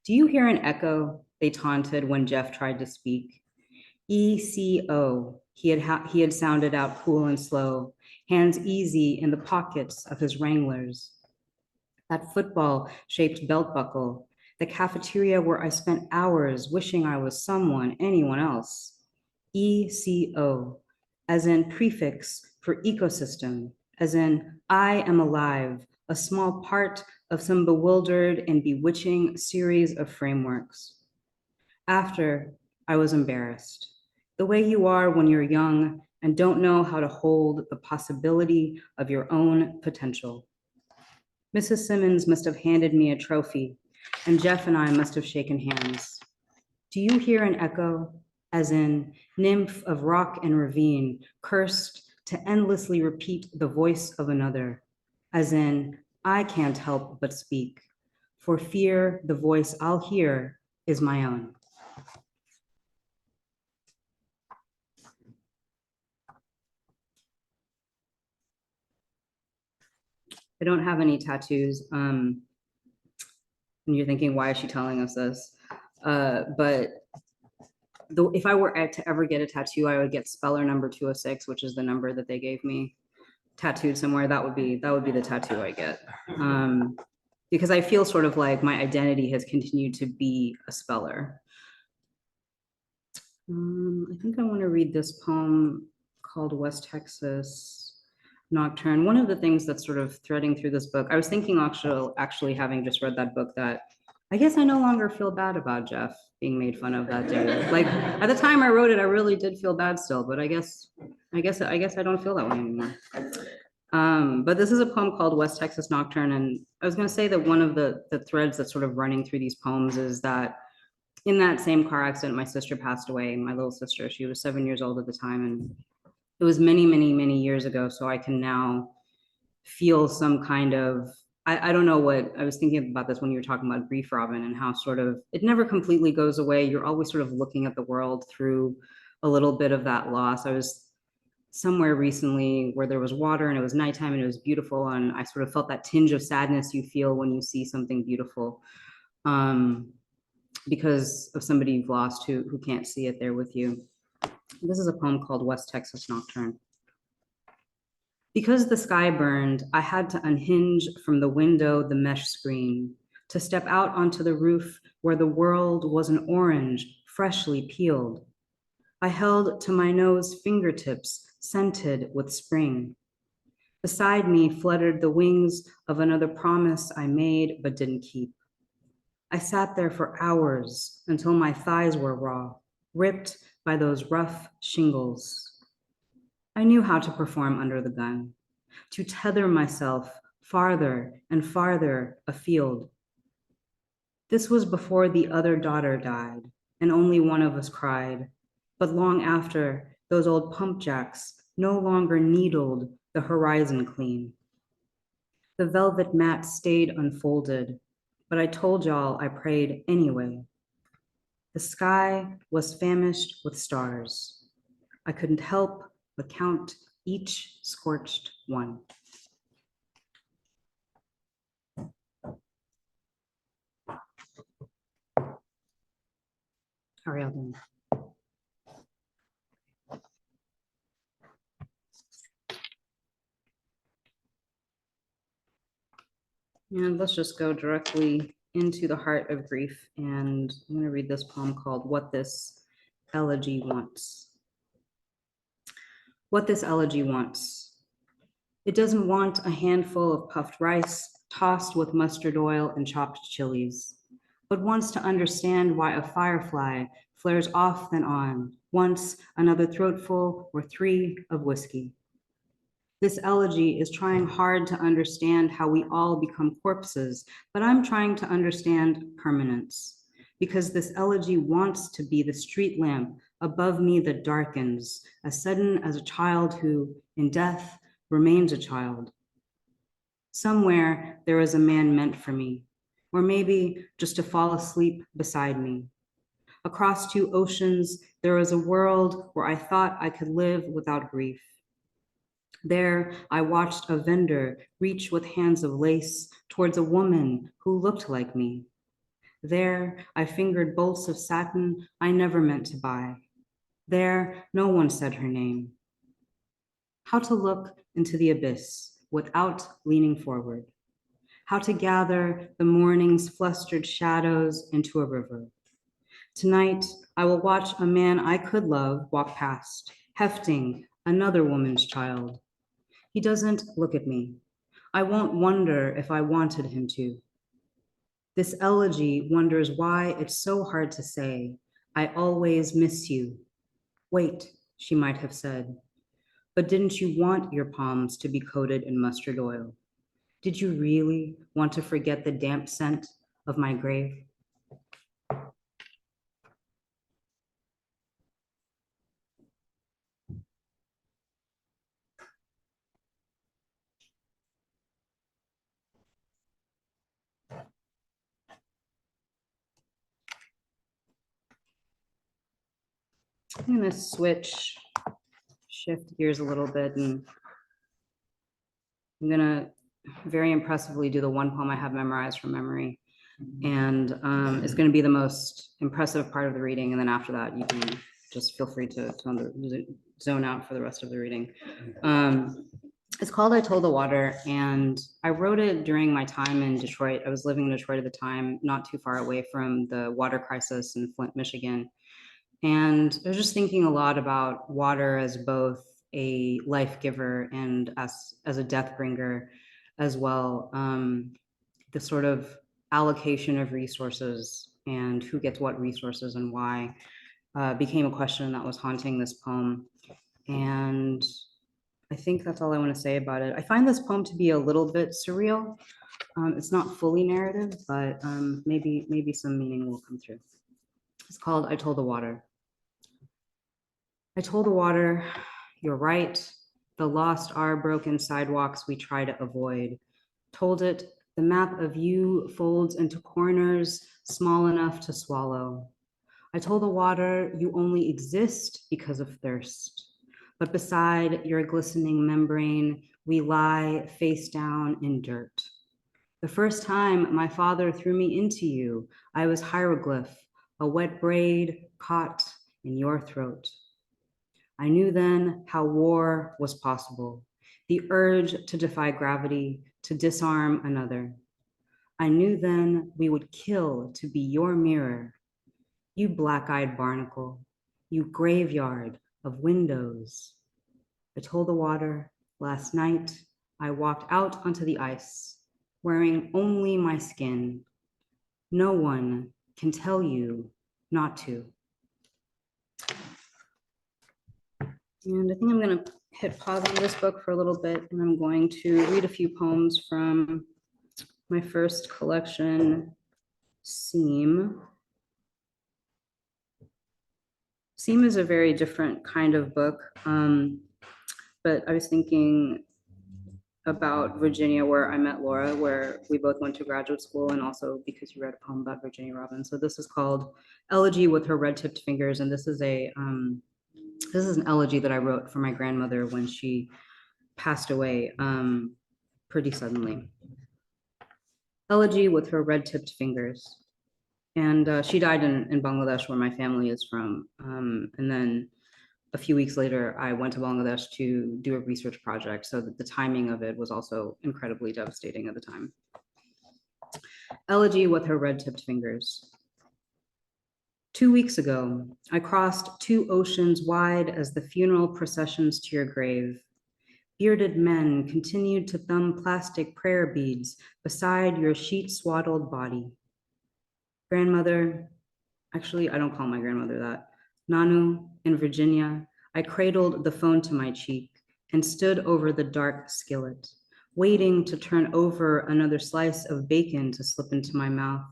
Do you hear an echo they taunted when Jeff tried to speak. ECO, he had sounded out cool and slow, hands easy in the pockets of his Wranglers. That football-shaped belt buckle, the cafeteria where I spent hours wishing I was someone, anyone else. ECO, as in prefix for ecosystem, as in I am alive, a small part of some bewildered and bewitching series of frameworks. After, I was embarrassed. The way you are when you're young and don't know how to hold the possibility of your own potential. Mrs. Simmons must have handed me a trophy, and Jeff and I must have shaken hands. Do you hear an echo, as in nymph of rock and ravine, cursed to endlessly repeat the voice of another, as in I can't help but speak, for fear the voice I'll hear is my own. I don't have any tattoos. And you're thinking, why is she telling us this? But if I were to ever get a tattoo, I would get speller number 206, which is the number that they gave me, tattooed somewhere. That would be the tattoo I get. Because I feel sort of like my identity has continued to be a speller. I think I want to read this poem called West Texas Nocturne. One of the things that's sort of threading through this book, I was thinking actually having just read that book, that I guess I no longer feel bad about Jeff being made fun of that day. Like at the time I wrote it, I really did feel bad still, but I guess I don't feel that way anymore. But this is a poem called West Texas Nocturne. And I was going to say that one of the threads that's sort of running through these poems is that in that same car accident, my sister passed away, my little sister. She was 7 years old at the time. And it was many, many, many years ago. So I can now feel some kind of, I don't know what, I was thinking about this when you were talking about grief, Robin, and how sort of, it never completely goes away. You're always sort of looking at the world through a little bit of that loss. I was somewhere recently where there was water and it was nighttime and it was beautiful. And I sort of felt that tinge of sadness you feel when you see something beautiful. Because of somebody you've lost who can't see it there with you. This is a poem called West Texas Nocturne. Because the sky burned, I had to unhinge from the window the mesh screen, to step out onto the roof where the world was an orange, freshly peeled. I held to my nose fingertips scented with spring. Beside me fluttered the wings of another promise I made but didn't keep. I sat there for hours until my thighs were raw, ripped by those rough shingles. I knew how to perform under the gun, to tether myself farther and farther afield. This was before the other daughter died, and only one of us cried, but long after, those old pump jacks no longer needled the horizon clean. The velvet mat stayed unfolded, but I told y'all I prayed anyway. The sky was famished with stars. I couldn't help but count each scorched one. How are y'all doing? And let's just go directly into the heart of grief. And I'm going to read this poem called What This Elegy Wants. What this elegy wants. It doesn't want a handful of puffed rice tossed with mustard oil and chopped chilies, but wants to understand why a firefly flares off then on, wants another throatful or 3 of whiskey. This elegy is trying hard to understand how we all become corpses, but I'm trying to understand permanence, because this elegy wants to be the street lamp above me that darkens, as sudden as a child who, in death, remains a child. Somewhere there is a man meant for me, or maybe just to fall asleep beside me. Across 2 oceans, there is a world where I thought I could live without grief. There, I watched a vendor reach with hands of lace towards a woman who looked like me. There, I fingered bolts of satin I never meant to buy. There, no one said her name. How to look into the abyss without leaning forward. How to gather the morning's flustered shadows into a river. Tonight, I will watch a man I could love walk past, hefting another woman's child. He doesn't look at me. I won't wonder if I wanted him to. This elegy wonders why it's so hard to say, I always miss you. Wait, she might have said. But didn't you want your palms to be coated in mustard oil? Did you really want to forget the damp scent of my grave? I'm gonna shift gears a little bit, and I'm gonna very impressively do the one poem I have memorized from memory. And it's gonna be the most impressive part of the reading, and then after that, you can just feel free to zone out for the rest of the reading. It's called I Told the Water, and I wrote it during my time in Detroit. I was living in Detroit at the time, not too far away from the water crisis in Flint, Michigan. And I was just thinking a lot about water as both a life giver and as a death bringer as well. The sort of allocation of resources and who gets what resources and why became a question that was haunting this poem. And I think that's all I want to say about it. I find this poem to be a little bit surreal. It's not fully narrative, but maybe some meaning will come through. It's called I Told the Water. I told the water, you're right. The lost are broken sidewalks we try to avoid. Told it, the map of you folds into corners small enough to swallow. I told the water, you only exist because of thirst. But beside your glistening membrane, we lie face down in dirt. The first time my father threw me into you, I was hieroglyph, a wet braid caught in your throat. I knew then how war was possible, the urge to defy gravity, to disarm another. I knew then we would kill to be your mirror, you black-eyed barnacle, you graveyard of windows. I told the water, last night I walked out onto the ice, wearing only my skin. No one can tell you not to. And I think I'm going to hit pause on this book for a little bit, and I'm going to read a few poems from my first collection, Seam. Seam is a very different kind of book, but I was thinking about Virginia, where I met Laura, where we both went to graduate school, and also because you read a poem about Virginia Robbins. So this is called Elegy with Her Red-Tipped Fingers, and this is an elegy that I wrote for my grandmother when she passed away pretty suddenly. Elegy with Her Red-Tipped Fingers. And she died in Bangladesh, where my family is from. And then a few weeks later, I went to Bangladesh to do a research project. So that the timing of it was also incredibly devastating at the time. Elegy with Her Red-Tipped Fingers. 2 weeks ago, I crossed 2 oceans wide as the funeral processions to your grave. Bearded men continued to thumb plastic prayer beads beside your sheet-swaddled body. Grandmother, actually, I don't call my grandmother that. Nanu, in Virginia, I cradled the phone to my cheek and stood over the dark skillet, waiting to turn over another slice of bacon to slip into my mouth,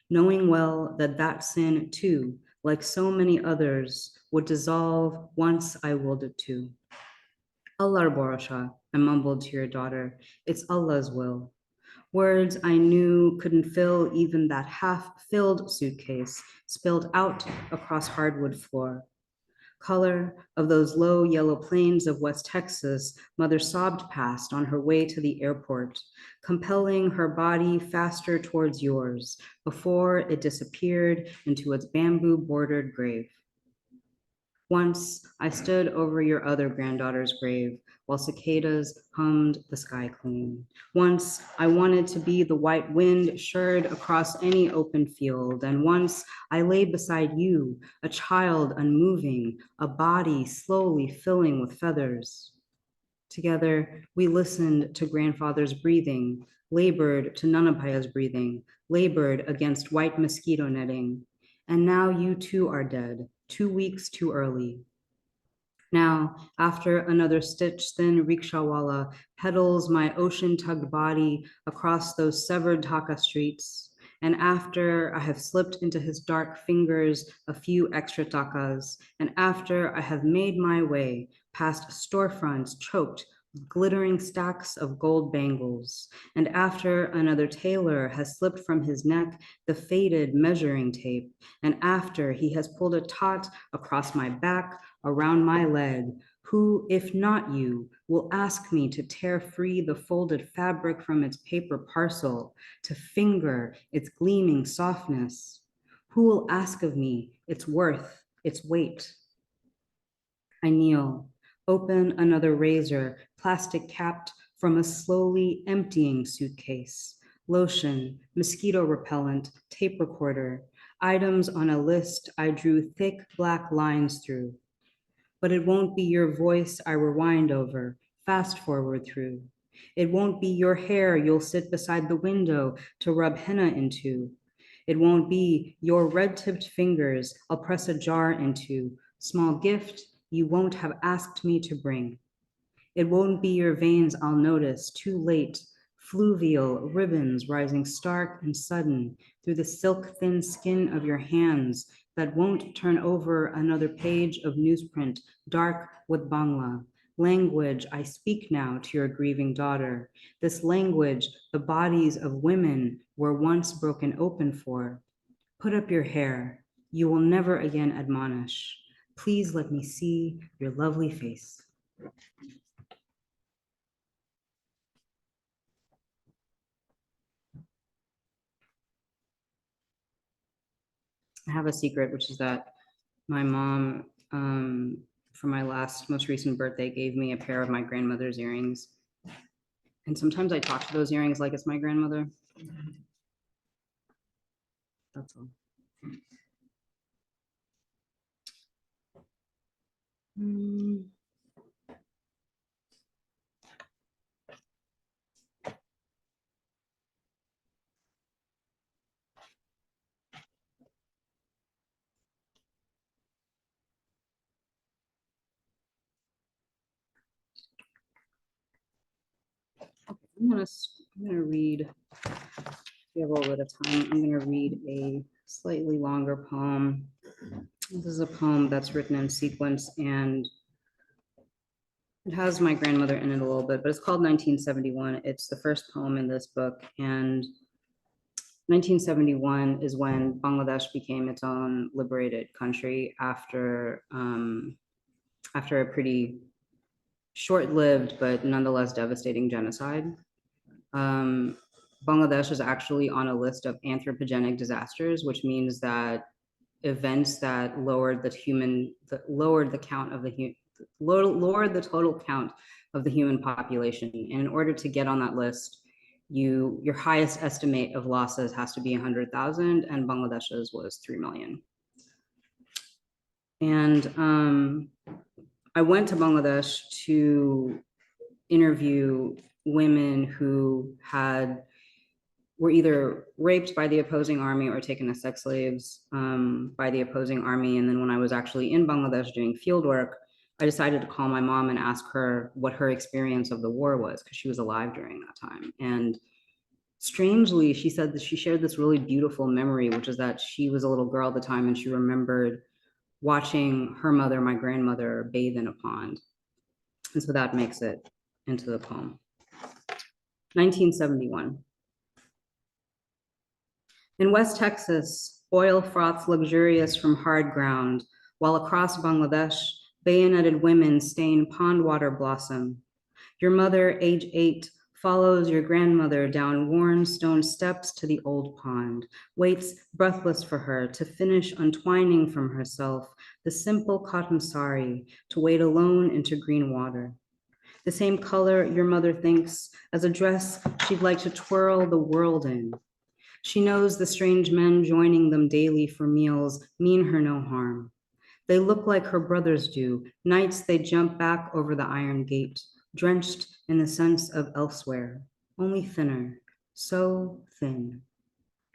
knowing well that that sin too, like so many others, would dissolve once I willed it to. Allah Borasha, I mumbled to your daughter, it's Allah's will. Words I knew couldn't fill even that half-filled suitcase spilled out across hardwood floor. color of those low yellow plains of West Texas, mother sobbed past on her way to the airport, compelling her body faster towards yours before it disappeared into its bamboo-bordered grave. Once I stood over your other granddaughter's grave while cicadas hummed the sky clean. Once I wanted to be the white wind shirred across any open field. And once I lay beside you, a child unmoving, a body slowly filling with feathers. Together, we listened to grandfather's breathing, labored to Nanapaya's breathing, labored against white mosquito netting. And now you too are dead, 2 weeks too early. Now, after another stitch, then rickshawala pedals my ocean-tugged body across those severed Dhaka streets. And after I have slipped into his dark fingers a few extra takas, and after I have made my way past storefronts choked with glittering stacks of gold bangles, and after another tailor has slipped from his neck the faded measuring tape, and after he has pulled a taut across my back around my leg, who, if not you, will ask me to tear free the folded fabric from its paper parcel, to finger its gleaming softness? Who will ask of me its worth, its weight? I kneel, open another razor, plastic capped from a slowly emptying suitcase, lotion, mosquito repellent, tape recorder, items on a list I drew thick black lines through. But it won't be your voice I rewind over, fast forward through. It won't be your hair you'll sit beside the window to rub henna into. It won't be your red-tipped fingers I'll press a jar into, small gift you won't have asked me to bring. It won't be your veins I'll notice too late, fluvial ribbons rising stark and sudden through the silk-thin skin of your hands that won't turn over another page of newsprint dark with Bangla, language I speak now to your grieving daughter, this language the bodies of women were once broken open for. Put up your hair, you will never again admonish. Please let me see your lovely face. I have a secret, which is that my mom, for my most recent birthday, gave me a pair of my grandmother's earrings. And sometimes I talk to those earrings like it's my grandmother. That's all. I'm gonna read, we have a little bit of time, I'm gonna read a slightly longer poem. This is a poem that's written in sequence and it has my grandmother in it a little bit, but it's called 1971. It's the first poem in this book, and 1971 is when Bangladesh became its own liberated country after a pretty short-lived but nonetheless devastating genocide. Bangladesh is actually on a list of anthropogenic disasters, which means that events that lowered the total count of the human population. And in order to get on that list, your highest estimate of losses has to be 100,000, and Bangladesh's was 3 million. And I went to Bangladesh to interview women who were either raped by the opposing army or taken as sex slaves by the opposing army. And then when I was actually in Bangladesh doing field work, I decided to call my mom and ask her what her experience of the war was, because she was alive during that time. And strangely, she said that she shared this really beautiful memory, which is that she was a little girl at the time and she remembered watching her mother, my grandmother, bathe in a pond. And so that makes it into the poem. 1971. In West Texas, oil froths luxurious from hard ground, while across Bangladesh, bayoneted women stain pond water blossom. Your mother, age 8, follows your grandmother down worn stone steps to the old pond, waits breathless for her to finish untwining from herself the simple cotton sari to wade alone into green water. The same color your mother thinks as a dress she'd like to twirl the world in. She knows the strange men joining them daily for meals mean her no harm. They look like her brothers do, nights they jump back over the iron gate, drenched in the sense of elsewhere, only thinner, so thin.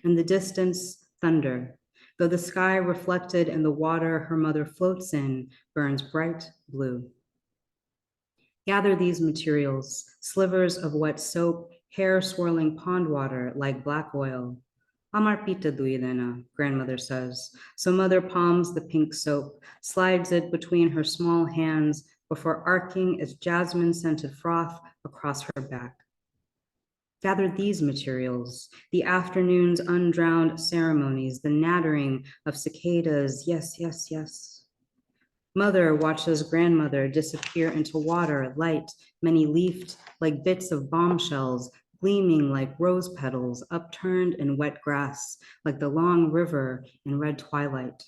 In the distance, thunder, though the sky reflected in the water her mother floats in burns bright blue. Gather these materials, slivers of wet soap, hair swirling pond water like black oil. Amar pita duidena, grandmother says. So mother palms the pink soap, slides it between her small hands before arcing its jasmine-scented froth across her back. Gather these materials, the afternoon's undrowned ceremonies, the nattering of cicadas, yes, yes, yes. Mother watches grandmother disappear into water, light, many-leafed, like bits of bombshells, gleaming like rose petals, upturned in wet grass, like the long river in red twilight.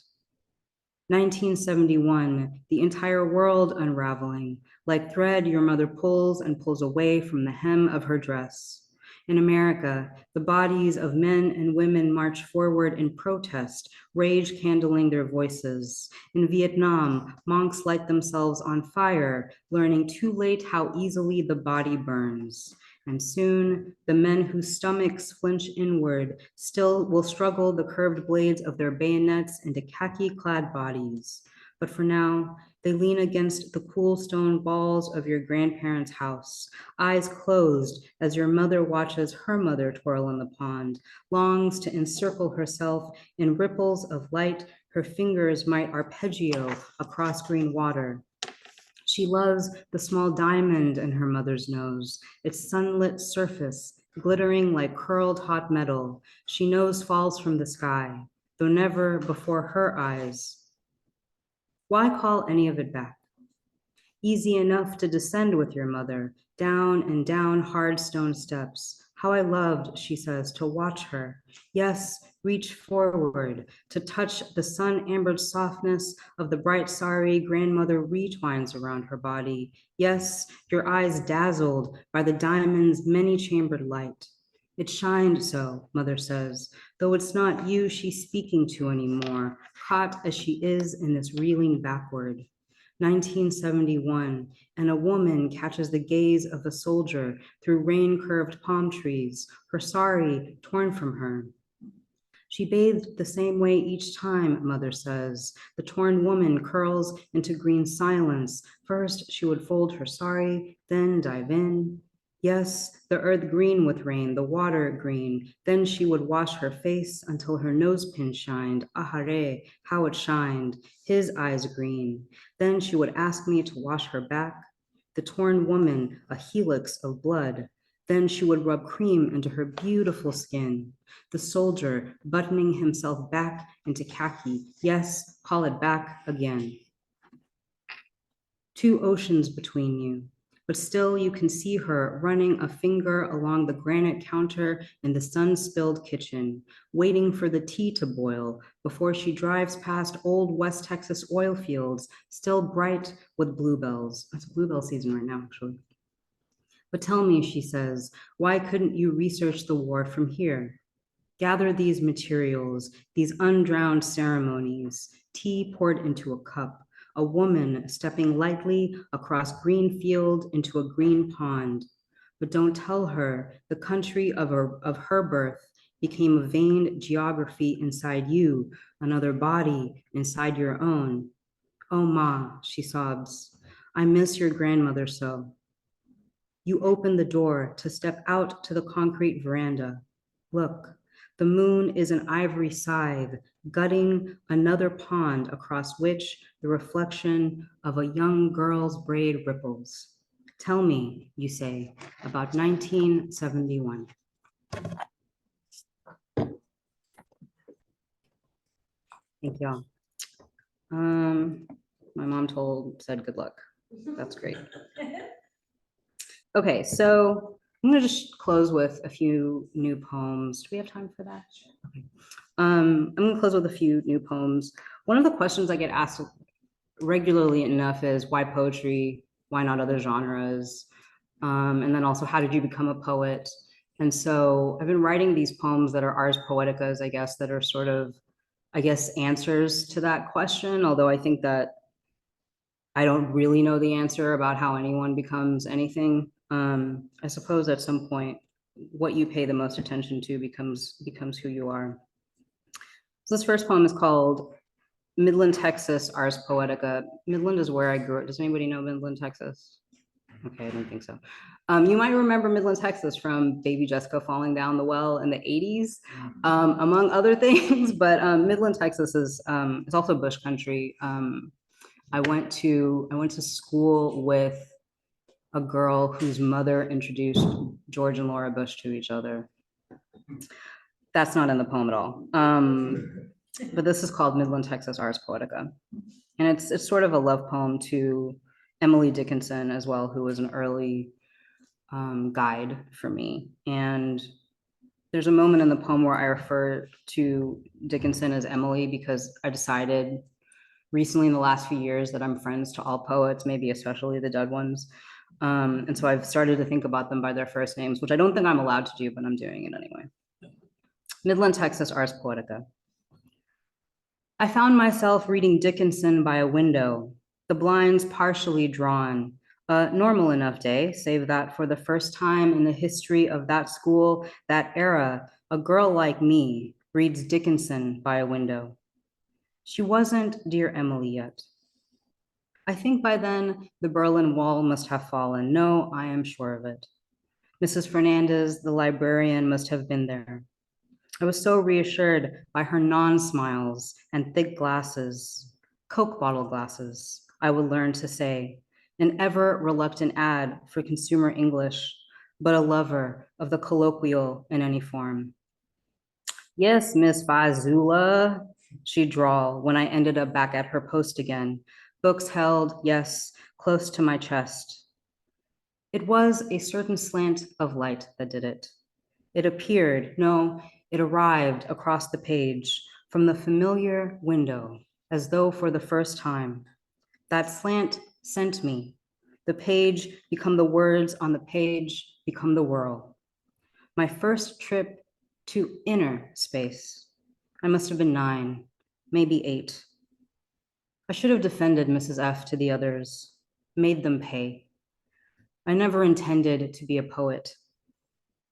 1971, the entire world unraveling, like thread your mother pulls and pulls away from the hem of her dress. In America, the bodies of men and women march forward in protest, rage candling their voices. In Vietnam, monks light themselves on fire, learning too late how easily the body burns. And soon, the men whose stomachs flinch inward still will struggle the curved blades of their bayonets into khaki-clad bodies. But for now, they lean against the cool stone walls of your grandparents' house, eyes closed as your mother watches her mother twirl in the pond, longs to encircle herself in ripples of light her fingers might arpeggio across green water. She loves the small diamond in her mother's nose, its sunlit surface glittering like curled hot metal. She knows falls from the sky, though never before her eyes. Why call any of it back? Easy enough to descend with your mother, down and down hard stone steps. How I loved, she says, to watch her. Yes, reach forward, to touch the sun-ambered softness of the bright sari grandmother retwines around her body. Yes, your eyes dazzled by the diamond's many-chambered light. It shined so, mother says, though it's not you she's speaking to anymore, caught as she is in this reeling backward. 1971, and a woman catches the gaze of a soldier through rain-curved palm trees, her sari torn from her. She bathed the same way each time, mother says. The torn woman curls into green silence. First, she would fold her sari, then dive in. Yes, the earth green with rain, the water green. Then she would wash her face until her nosepin shined. Ahare, how it shined. His eyes green. Then she would ask me to wash her back. The torn woman, a helix of blood. Then she would rub cream into her beautiful skin. The soldier buttoning himself back into khaki. Yes, call it back again. 2 oceans between you, but still you can see her running a finger along the granite counter in the sun-spilled kitchen, waiting for the tea to boil before she drives past old West Texas oil fields, still bright with bluebells. It's bluebell season right now, actually. But tell me, she says, why couldn't you research the war from here? Gather these materials, these undrowned ceremonies, tea poured into a cup, a woman stepping lightly across green field into a green pond. But don't tell her the country of her birth became a veined geography inside you, another body inside your own. Oh, Ma, she sobs, I miss your grandmother so. You open the door to step out to the concrete veranda. Look, the moon is an ivory scythe, gutting another pond across which the reflection of a young girl's braid ripples. Tell me, you say, about 1971. Thank y'all. My mom said good luck. That's great. Okay, so I'm gonna just close with a few new poems. Do we have time for that? Okay. I'm gonna close with a few new poems. One of the questions I get asked regularly enough is why poetry? Why not other genres? And then also, how did you become a poet? And so I've been writing these poems that are ars poeticas, I guess, that are sort of, I guess, answers to that question, although I think that I don't really know the answer about how anyone becomes anything. I suppose at some point, what you pay the most attention to becomes who you are. So this first poem is called Midland, Texas, Ars Poetica. Midland is where I grew up. Does anybody know Midland, Texas? Okay, I don't think so. You might remember Midland, Texas from Baby Jessica falling down the well in the 80s, among other things, but Midland, Texas is also bush country. I went to school with a girl whose mother introduced George and Laura Bush to each other. That's not in the poem at all. But this is called Midland, Texas, Ars Poetica. And it's sort of a love poem to Emily Dickinson as well, who was an early guide for me. And there's a moment in the poem where I refer to Dickinson as Emily because I decided recently in the last few years that I'm friends to all poets, maybe especially the dead ones. And so I've started to think about them by their first names, which I don't think I'm allowed to do, but I'm doing it anyway. Midland, Texas, Ars Poetica. I found myself reading Dickinson by a window, the blinds partially drawn, a normal enough day, save that for the first time in the history of that school, that era, a girl like me reads Dickinson by a window. She wasn't dear Emily yet. I think by then the Berlin Wall must have fallen. No, I am sure of it. Mrs. Fernandez, the librarian, must have been there. I was so reassured by her non-smiles and thick glasses, Coke bottle glasses, I would learn to say, an ever reluctant ad for consumer English, but a lover of the colloquial in any form. Yes, Miss Faizullah, she'd drawl when I ended up back at her post again. Books held, yes, close to my chest. It was a certain slant of light that did it. It appeared, no, it arrived across the page from the familiar window, as though for the first time. That slant sent me. The page become the words on the page, become the whirl. My first trip to inner space. I must have been 9, maybe 8. I should have defended Mrs. F to the others, made them pay. I never intended to be a poet.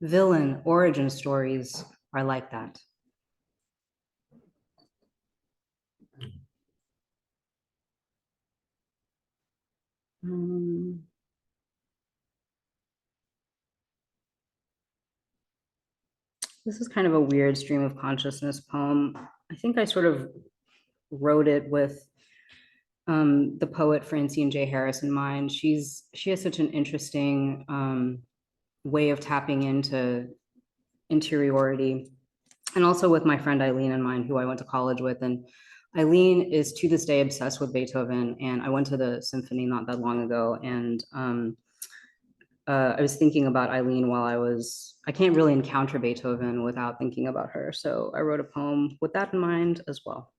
Villain origin stories are like that. This is kind of a weird stream of consciousness poem. I think I sort of wrote it with the poet Francine J. Harris in mind. She has such an interesting way of tapping into interiority, and also with my friend Eileen in mind, who I went to college with. And Eileen is to this day obsessed with Beethoven, and I went to the symphony not that long ago, and I was thinking about Eileen while I can't really encounter Beethoven without thinking about her. So I wrote a poem with that in mind as well.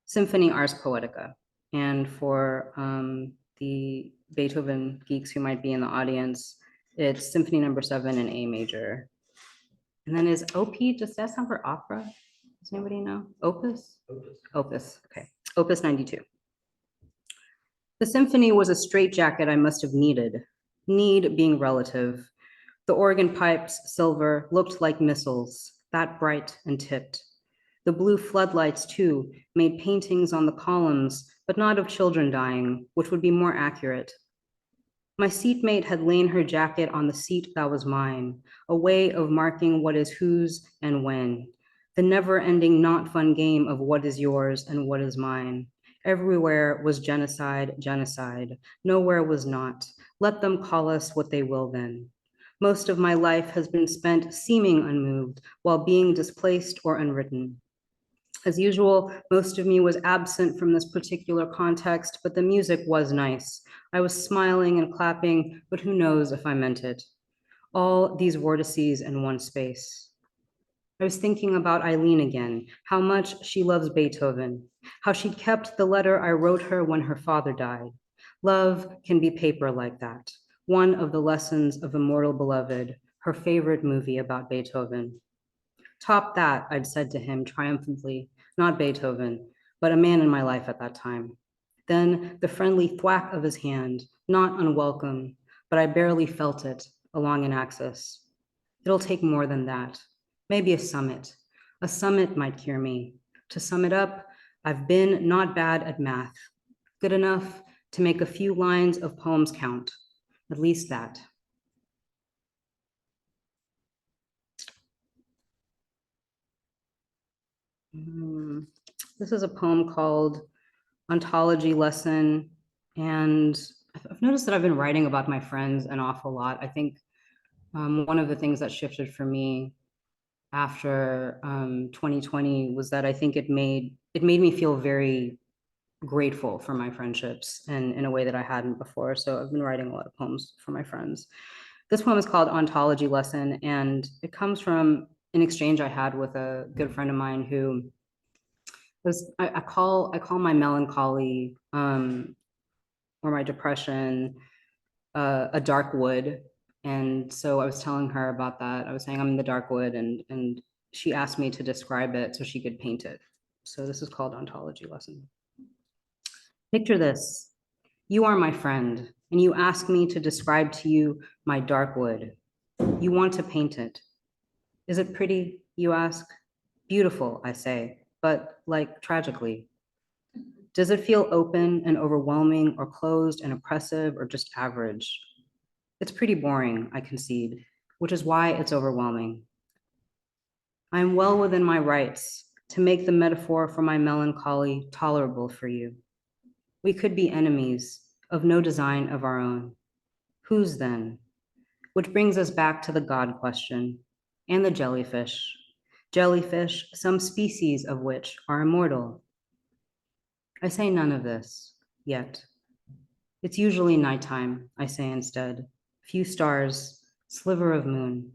Symphony Ars Poetica. And for the Beethoven geeks who might be in the audience, it's Symphony No. 7 in A major. And then is OP, does that stand for opera? Does anybody know? Opus? Opus, okay. Opus 92. The symphony was a straitjacket I must have needed, need being relative. The organ pipes, silver, looked like missiles, that bright and tipped. The blue floodlights, too, made paintings on the columns, but not of children dying, which would be more accurate. My seatmate had lain her jacket on the seat that was mine, a way of marking what is whose and when. The never-ending not fun game of what is yours and what is mine. Everywhere was genocide, genocide. Nowhere was not. Let them call us what they will then. Most of my life has been spent seeming unmoved while being displaced or unwritten. As usual, most of me was absent from this particular context, but the music was nice. I was smiling and clapping, but who knows if I meant it. All these vortices in one space. I was thinking about Eileen again, how much she loves Beethoven, how she kept the letter I wrote her when her father died. Love can be paper like that. One of the lessons of Immortal Beloved, her favorite movie about Beethoven. Top that, I'd said to him triumphantly, not Beethoven, but a man in my life at that time. Then the friendly thwack of his hand, not unwelcome, but I barely felt it along an axis. It'll take more than that. Maybe a summit. A summit might cure me. To sum it up, I've been not bad at math. Good enough to make a few lines of poems count. At least that. This is a poem called Ontology Lesson. And I've noticed that I've been writing about my friends an awful lot. I think one of the things that shifted for me after 2020 was that I think it made me feel very grateful for my friendships and in a way that I hadn't before. So I've been writing a lot of poems for my friends. This poem is called Ontology Lesson, and it comes from an exchange I had with a good friend of mine who was, I call my melancholy or my depression a dark wood. And so I was telling her about that. I was saying I'm in the dark wood, and she asked me to describe it so she could paint it. So this is called Ontology Lesson. Picture this. You are my friend, and you ask me to describe to you my dark wood. You want to paint it. Is it pretty, you ask? Beautiful, I say, but like tragically. Does it feel open and overwhelming, or closed and oppressive, or just average? It's pretty boring, I concede, which is why it's overwhelming. I am well within my rights to make the metaphor for my melancholy tolerable for you. We could be enemies of no design of our own. Whose then? Which brings us back to the God question and the jellyfish. Jellyfish, some species of which are immortal. I say none of this yet. It's usually nighttime, I say instead. Few stars, sliver of moon.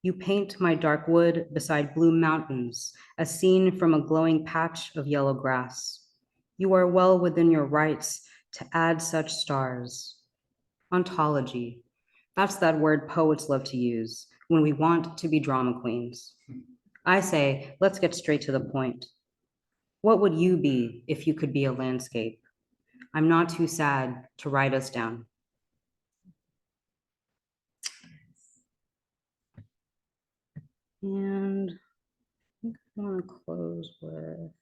You paint my dark wood beside blue mountains, as seen from a glowing patch of yellow grass. You are well within your rights to add such stars. Ontology, that's that word poets love to use when we want to be drama queens. I say, let's get straight to the point. What would you be if you could be a landscape? I'm not too sad to write us down. And I think I want to close with,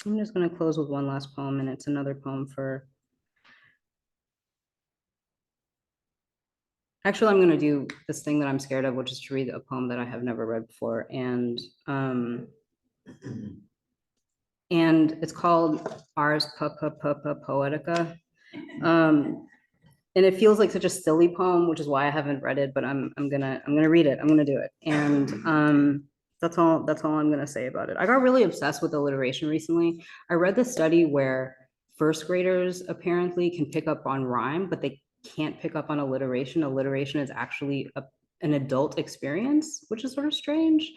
I'm just going to close with one last poem, and it's another poem for, actually, I'm going to do this thing that I'm scared of, which is to read a poem that I have never read before. And it's called Ars Poetica. And it feels like such a silly poem, which is why I haven't read it, but I'm gonna read it. I'm gonna do it. And that's all I'm gonna say about it. I got really obsessed with alliteration recently. I read the study where first graders apparently can pick up on rhyme, but they can't pick up on alliteration. Alliteration is actually an adult experience, which is sort of strange.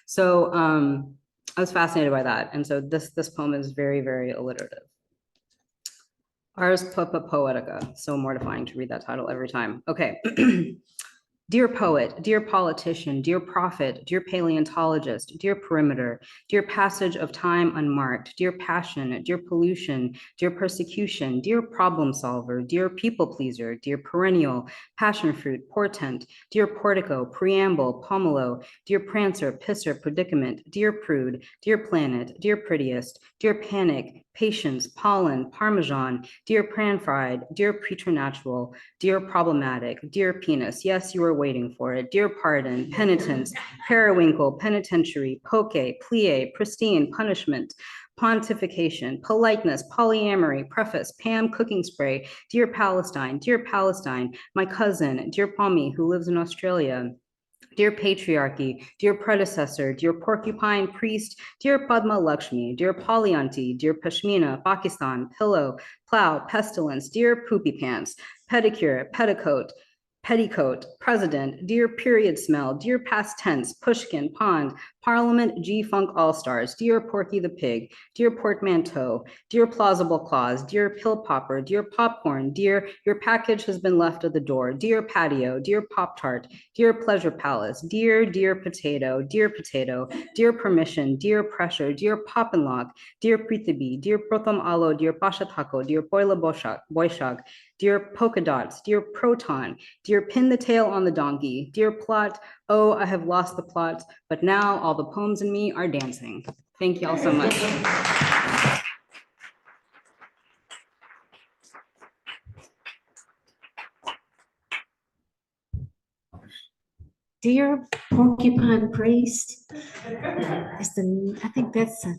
So I was fascinated by that. And so this poem is very, very alliterative. Ars Poetica. So mortifying to read that title every time. Okay. Dear poet, dear politician, dear prophet, dear paleontologist, dear perimeter, dear passage of time unmarked, dear passion, dear pollution, dear persecution, dear problem solver, dear people pleaser, dear perennial, passion fruit, portent, dear portico, preamble, pomelo, dear prancer, pisser, predicament, dear prude, dear planet, dear prettiest, dear panic, patience, pollen, parmesan, dear pran-fried, dear preternatural, dear problematic, dear penis, yes, you were waiting for it, dear pardon, penitence, periwinkle, penitentiary, poke, plie, pristine, punishment, pontification, politeness, polyamory, preface, Pam cooking spray, dear Palestine, my cousin, dear Palmy, who lives in Australia, dear patriarchy, dear predecessor, dear porcupine priest, dear Padma Lakshmi, dear Polyanti, dear Pashmina, Pakistan, pillow, plow, pestilence, dear poopy pants, pedicure, petticoat, president, dear period smell, dear past tense, pushkin, pond, parliament, G-Funk All-Stars, dear Porky the Pig, dear portmanteau, dear plausible clause, dear pill popper, dear popcorn, dear your package has been left at the door, dear patio, dear Pop-Tart, dear pleasure palace, dear potato, dear permission, dear pressure, dear pop and lock, dear Prithibi, dear Protham Alo, dear Pasha Taco, dear Poila Boishak, dear polka dots, dear proton, dear pin the tail on the donkey, dear plot, oh, I have lost the plot, but now all the poems in me are dancing. Thank you all so much. Dear Porcupine Priest, I think that's the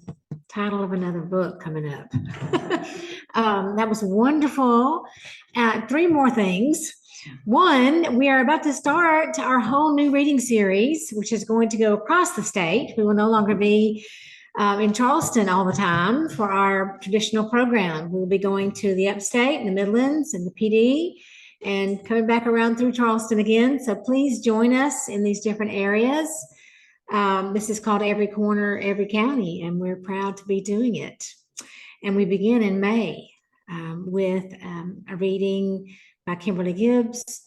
title of another book coming up. That was wonderful. Three more things. One, we are about to start our whole new reading series, which is going to go across the state. We will no longer be in Charleston all the time for our traditional program. We'll be going to the upstate and the Midlands and the PD and coming back around through Charleston again. So please join us in these different areas. This is called Every Corner, Every County, and we're proud to be doing it. And we begin in May with a reading by Kimberly Gibbs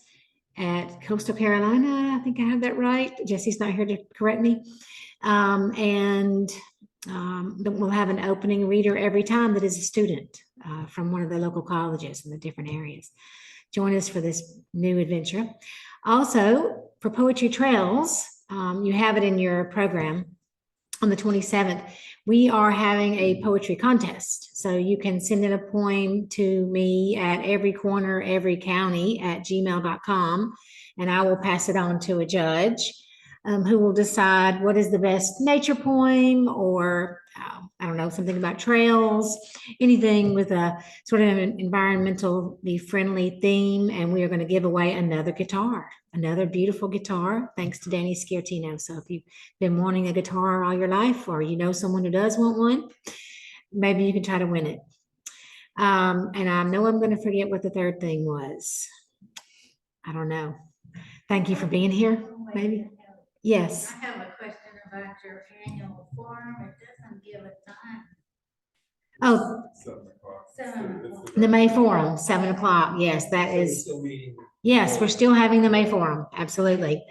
at Coastal Carolina. I think I have that right. Jesse's not here to correct me. We'll have an opening reader every time that is a student from one of the local colleges in the different areas. Join us for this new adventure. Also, for Poetry Trails, you have it in your program on the 27th. We are having a poetry contest. So you can send in a poem to me at everycornereverycounty@gmail.com, and I will pass it on to a judge who will decide what is the best nature poem, or I don't know, something about trails, anything with a sort of an environmentally friendly theme. And we are going to give away another guitar, another beautiful guitar, thanks to Danny Sciartino. So if you've been wanting a guitar all your life, or you know someone who does want one, maybe you can try to win it. And I know I'm going to forget what the third thing was. I don't know. Thank you for being here, maybe. Yes. I have a question about your annual forum. It doesn't give a time. Oh, 7 o'clock. 7 o'clock. the May Forum, 7 o'clock. Yes, that is. Yes, we're still having the May Forum. Absolutely.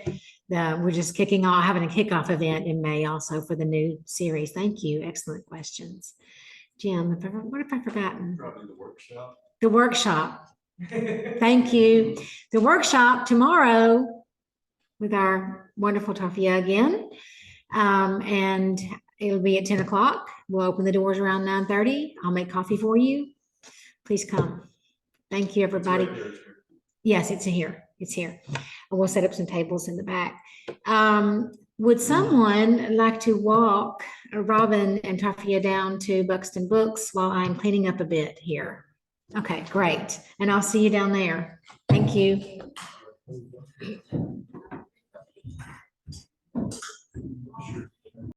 We're just having a kickoff event in May also for the new series. Thank you. Excellent questions. Jim, what have I forgotten? Probably the workshop. The workshop. Thank you. The workshop tomorrow with our wonderful Tarfia again. And it'll be at 10 o'clock. We'll open the doors around 9:30. I'll make coffee for you. Please come. Thank you, everybody. It's right here. Yes, it's here. It's here. And we'll set up some tables in the back. Would someone like to walk Robin and Tarfia down to Buxton Books while I'm cleaning up a bit here? Okay, great. And I'll see you down there. Thank you. Sure.